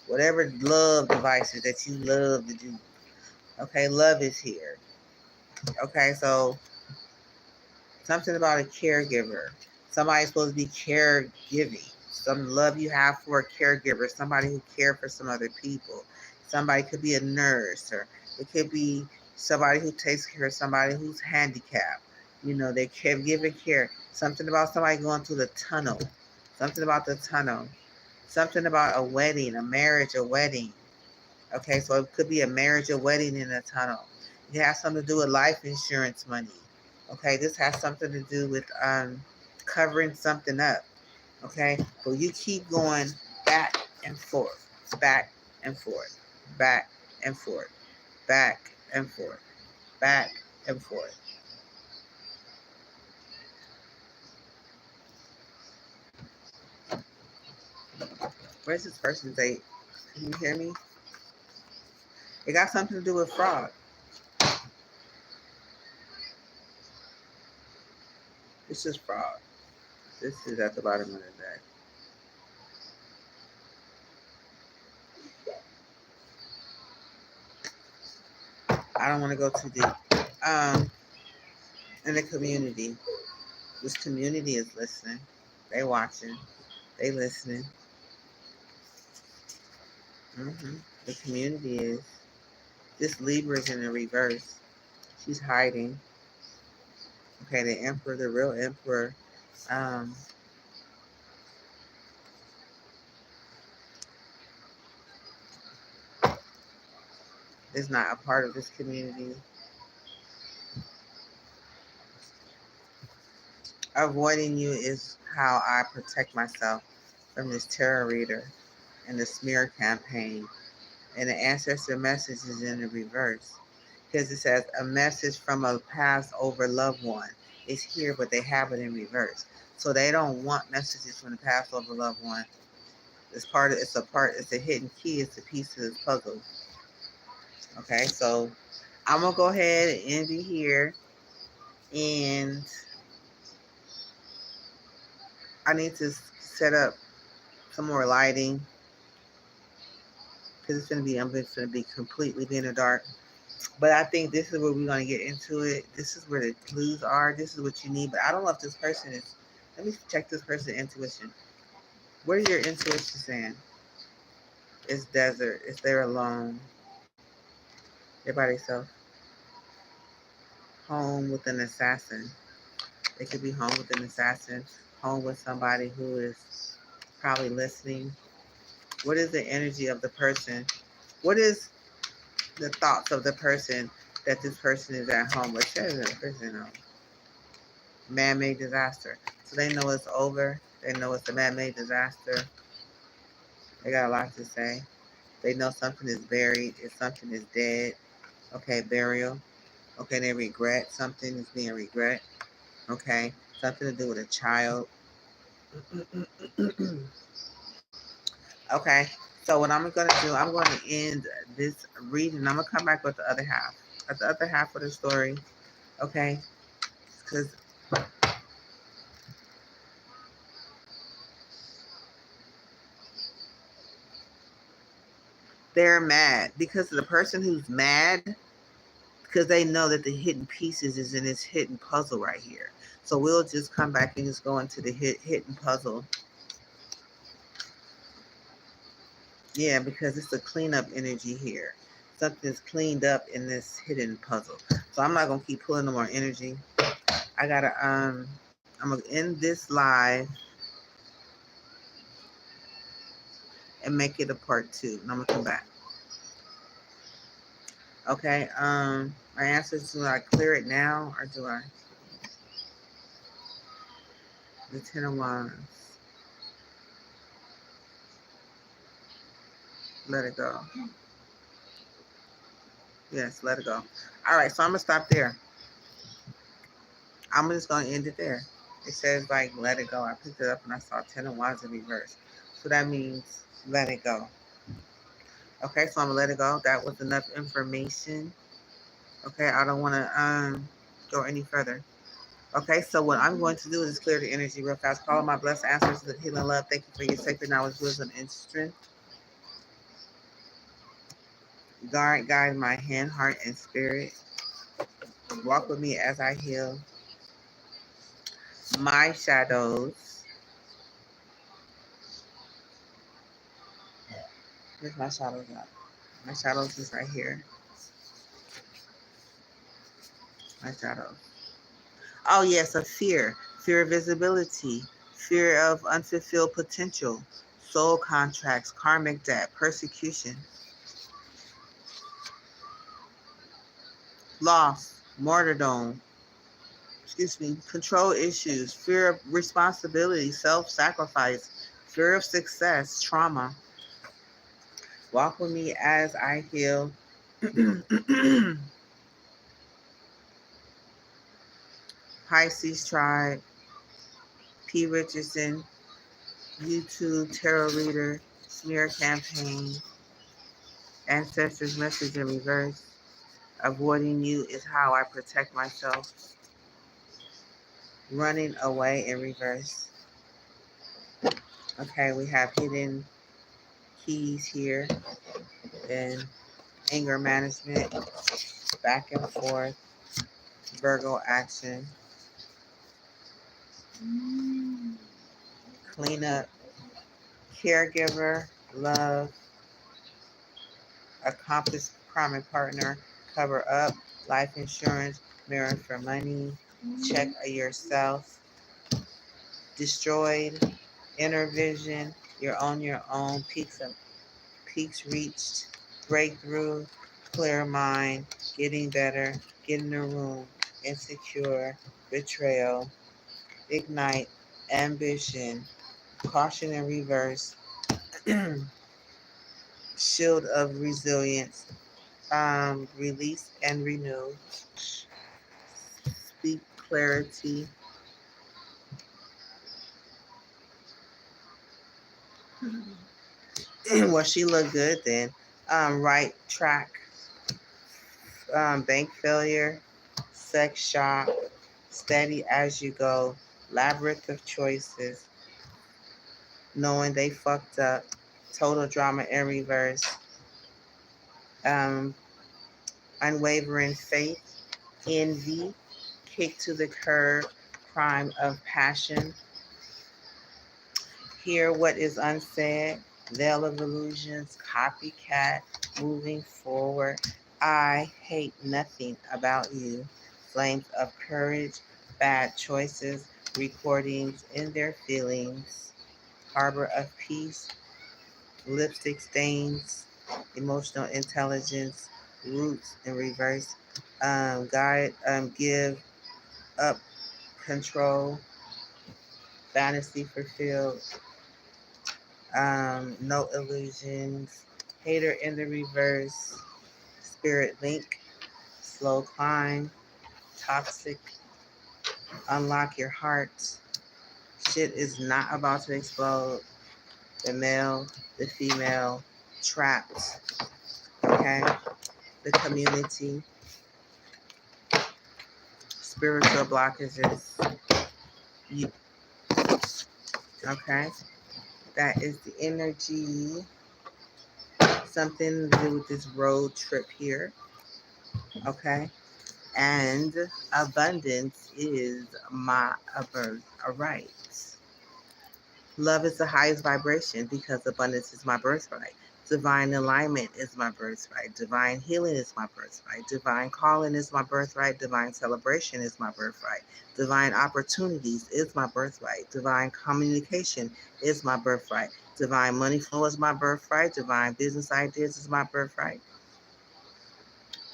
Whatever love devices that you love to do. Okay, love is here. Okay, so something about a caregiver. Somebody's supposed to be caregiving. Some love you have for a caregiver. Somebody who cares for some other people. Somebody could be a nurse, or it could be somebody who takes care of somebody who's handicapped. You know, they're giving care. Something about somebody going through the tunnel. Something about the tunnel. Something about a wedding, a marriage, a wedding. Okay, so it could be a marriage, a wedding in a tunnel. It has something to do with life insurance money. Okay, this has something to do with covering something up. Okay, but you keep going back and forth, back and forth, back and forth, back and forth, back and forth. Where's this person's date? Can you hear me? It got something to do with fraud. It's just fraud. This is at the bottom of the deck. I don't want to go too deep. In the community, this community is listening. They watching. They listening. The community is. This Libra is in the reverse. She's hiding. Okay, the emperor, the real emperor, is not a part of this community. Avoiding you is how I protect myself from this tarot reader and the smear campaign. And the ancestor message is in the reverse. Because it says a message from a past over loved one is here, but they have it in reverse. So they don't want messages from the past over loved one. It's a hidden key, it's a piece of this puzzle. Okay, so I'm gonna go ahead and end it here. And I need to set up some more lighting because I'm gonna be completely in the dark. But I think this is where we're gonna get into it. This is where the clues are. This is what you need. But I don't know if this person is. Let me check this person's intuition. What is your intuition saying? It's desert. It's they're alone. They're by themselves. Home with an assassin. They could be home with an assassin. Home with somebody who is probably listening. What is the energy of the person? What is the thoughts of the person that this person is at home? What says the person home? Man-made disaster. So they know it's over. They know it's a man-made disaster. They got a lot to say. They know something is buried. If something is dead, okay, burial. Okay, they regret something is being regret. Okay, something to do with a child. Okay, so what I'm going to do, I'm going to end this reading. I'm going to come back with the other half. At the other half of the story, okay? Because they're mad. Because the person who's mad, because they know that the hidden pieces is in this hidden puzzle right here. So we'll just come back and just go into the hidden puzzle. Yeah, because it's a cleanup energy here. Something's cleaned up in this hidden puzzle. So I'm not gonna keep pulling no more energy. I gotta I'm gonna end this live and make it a part 2. And I'm gonna come back. Okay, my answer is, do I clear it now or do I? The 10 of Wands. Let it go. Yes, let it go. All right, so I'm gonna stop there. I'm just gonna end it there. It says like let it go. I picked it up and I saw 10 of Wands in reverse. So that means let it go. Okay, so I'm gonna let it go. That was enough information. Okay, I don't wanna go any further. Okay, so what I'm going to do is clear the energy real fast. Call my blessed answers to the healing love. Thank you for your sacred knowledge, wisdom, and strength. Guide my hand, heart, and spirit. Walk with me as I heal my shadows. Where's my shadows at? My shadows is right here. My shadows. Oh, yes, a fear. Fear of visibility. Fear of unfulfilled potential. Soul contracts. Karmic debt. Persecution. Loss. Martyrdom. Control issues. Fear of responsibility. Self-sacrifice. Fear of success. Trauma. Walk with me as I heal. Pisces tribe. P. Richardson. YouTube tarot reader. Smear campaign. Ancestors message in reverse. Avoiding you is how I protect myself. Running away in reverse. Okay, we have hidden keys here. And anger management. Back and forth. Virgo action. Cleanup. Caregiver. Love. Accomplished crime partner. Cover up. Life insurance. Mirror for money. Check yourself. Destroyed. Inner vision. You're on your own. Peaks reached. Breakthrough. Clear mind. Getting better. Get in the room. Insecure. Betrayal. Ignite. Ambition. Caution in reverse. Shield of resilience. Release and renew. Speak clarity. Well, she looked good then. Right track. Bank failure. Sex shop. Steady as you go. Labyrinth of choices. Knowing they fucked up. Total drama in reverse. Um, unwavering faith. Envy. Kick to the curb. Crime of passion. Hear what is unsaid. Veil of illusions. Copycat. Moving forward. I hate nothing about you. Flames of courage. Bad choices. Recordings in their feelings. Harbor of peace. Lipstick stains. Emotional intelligence. Roots in reverse. Guide. Give up control, fantasy fulfilled, no illusions, hater in the reverse, spirit link, slow climb, toxic, unlock your heart, shit is not about to explode, the male, the female, trapped, okay, the community, spiritual blockages, you, okay, that is the energy, something to do with this road trip here, okay, and abundance is my birthright. Love is the highest vibration because abundance is my birthright. Divine alignment is my birthright. Divine healing is my birthright. Divine calling is my birthright. Divine celebration is my birthright. Divine opportunities is my birthright. Divine communication is my birthright. Divine money flow is my birthright. Divine business ideas is my birthright.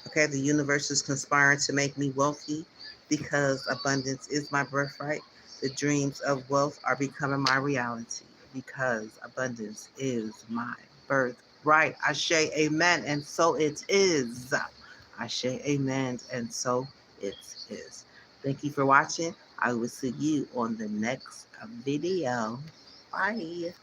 Okay, the universe is conspiring to make me wealthy because abundance is my birthright. The dreams of wealth are becoming my reality because abundance is my birthright. Ashe, amen, and so it is. Ashe, amen, and so it is. Thank you for watching. I will see you on the next video. Bye.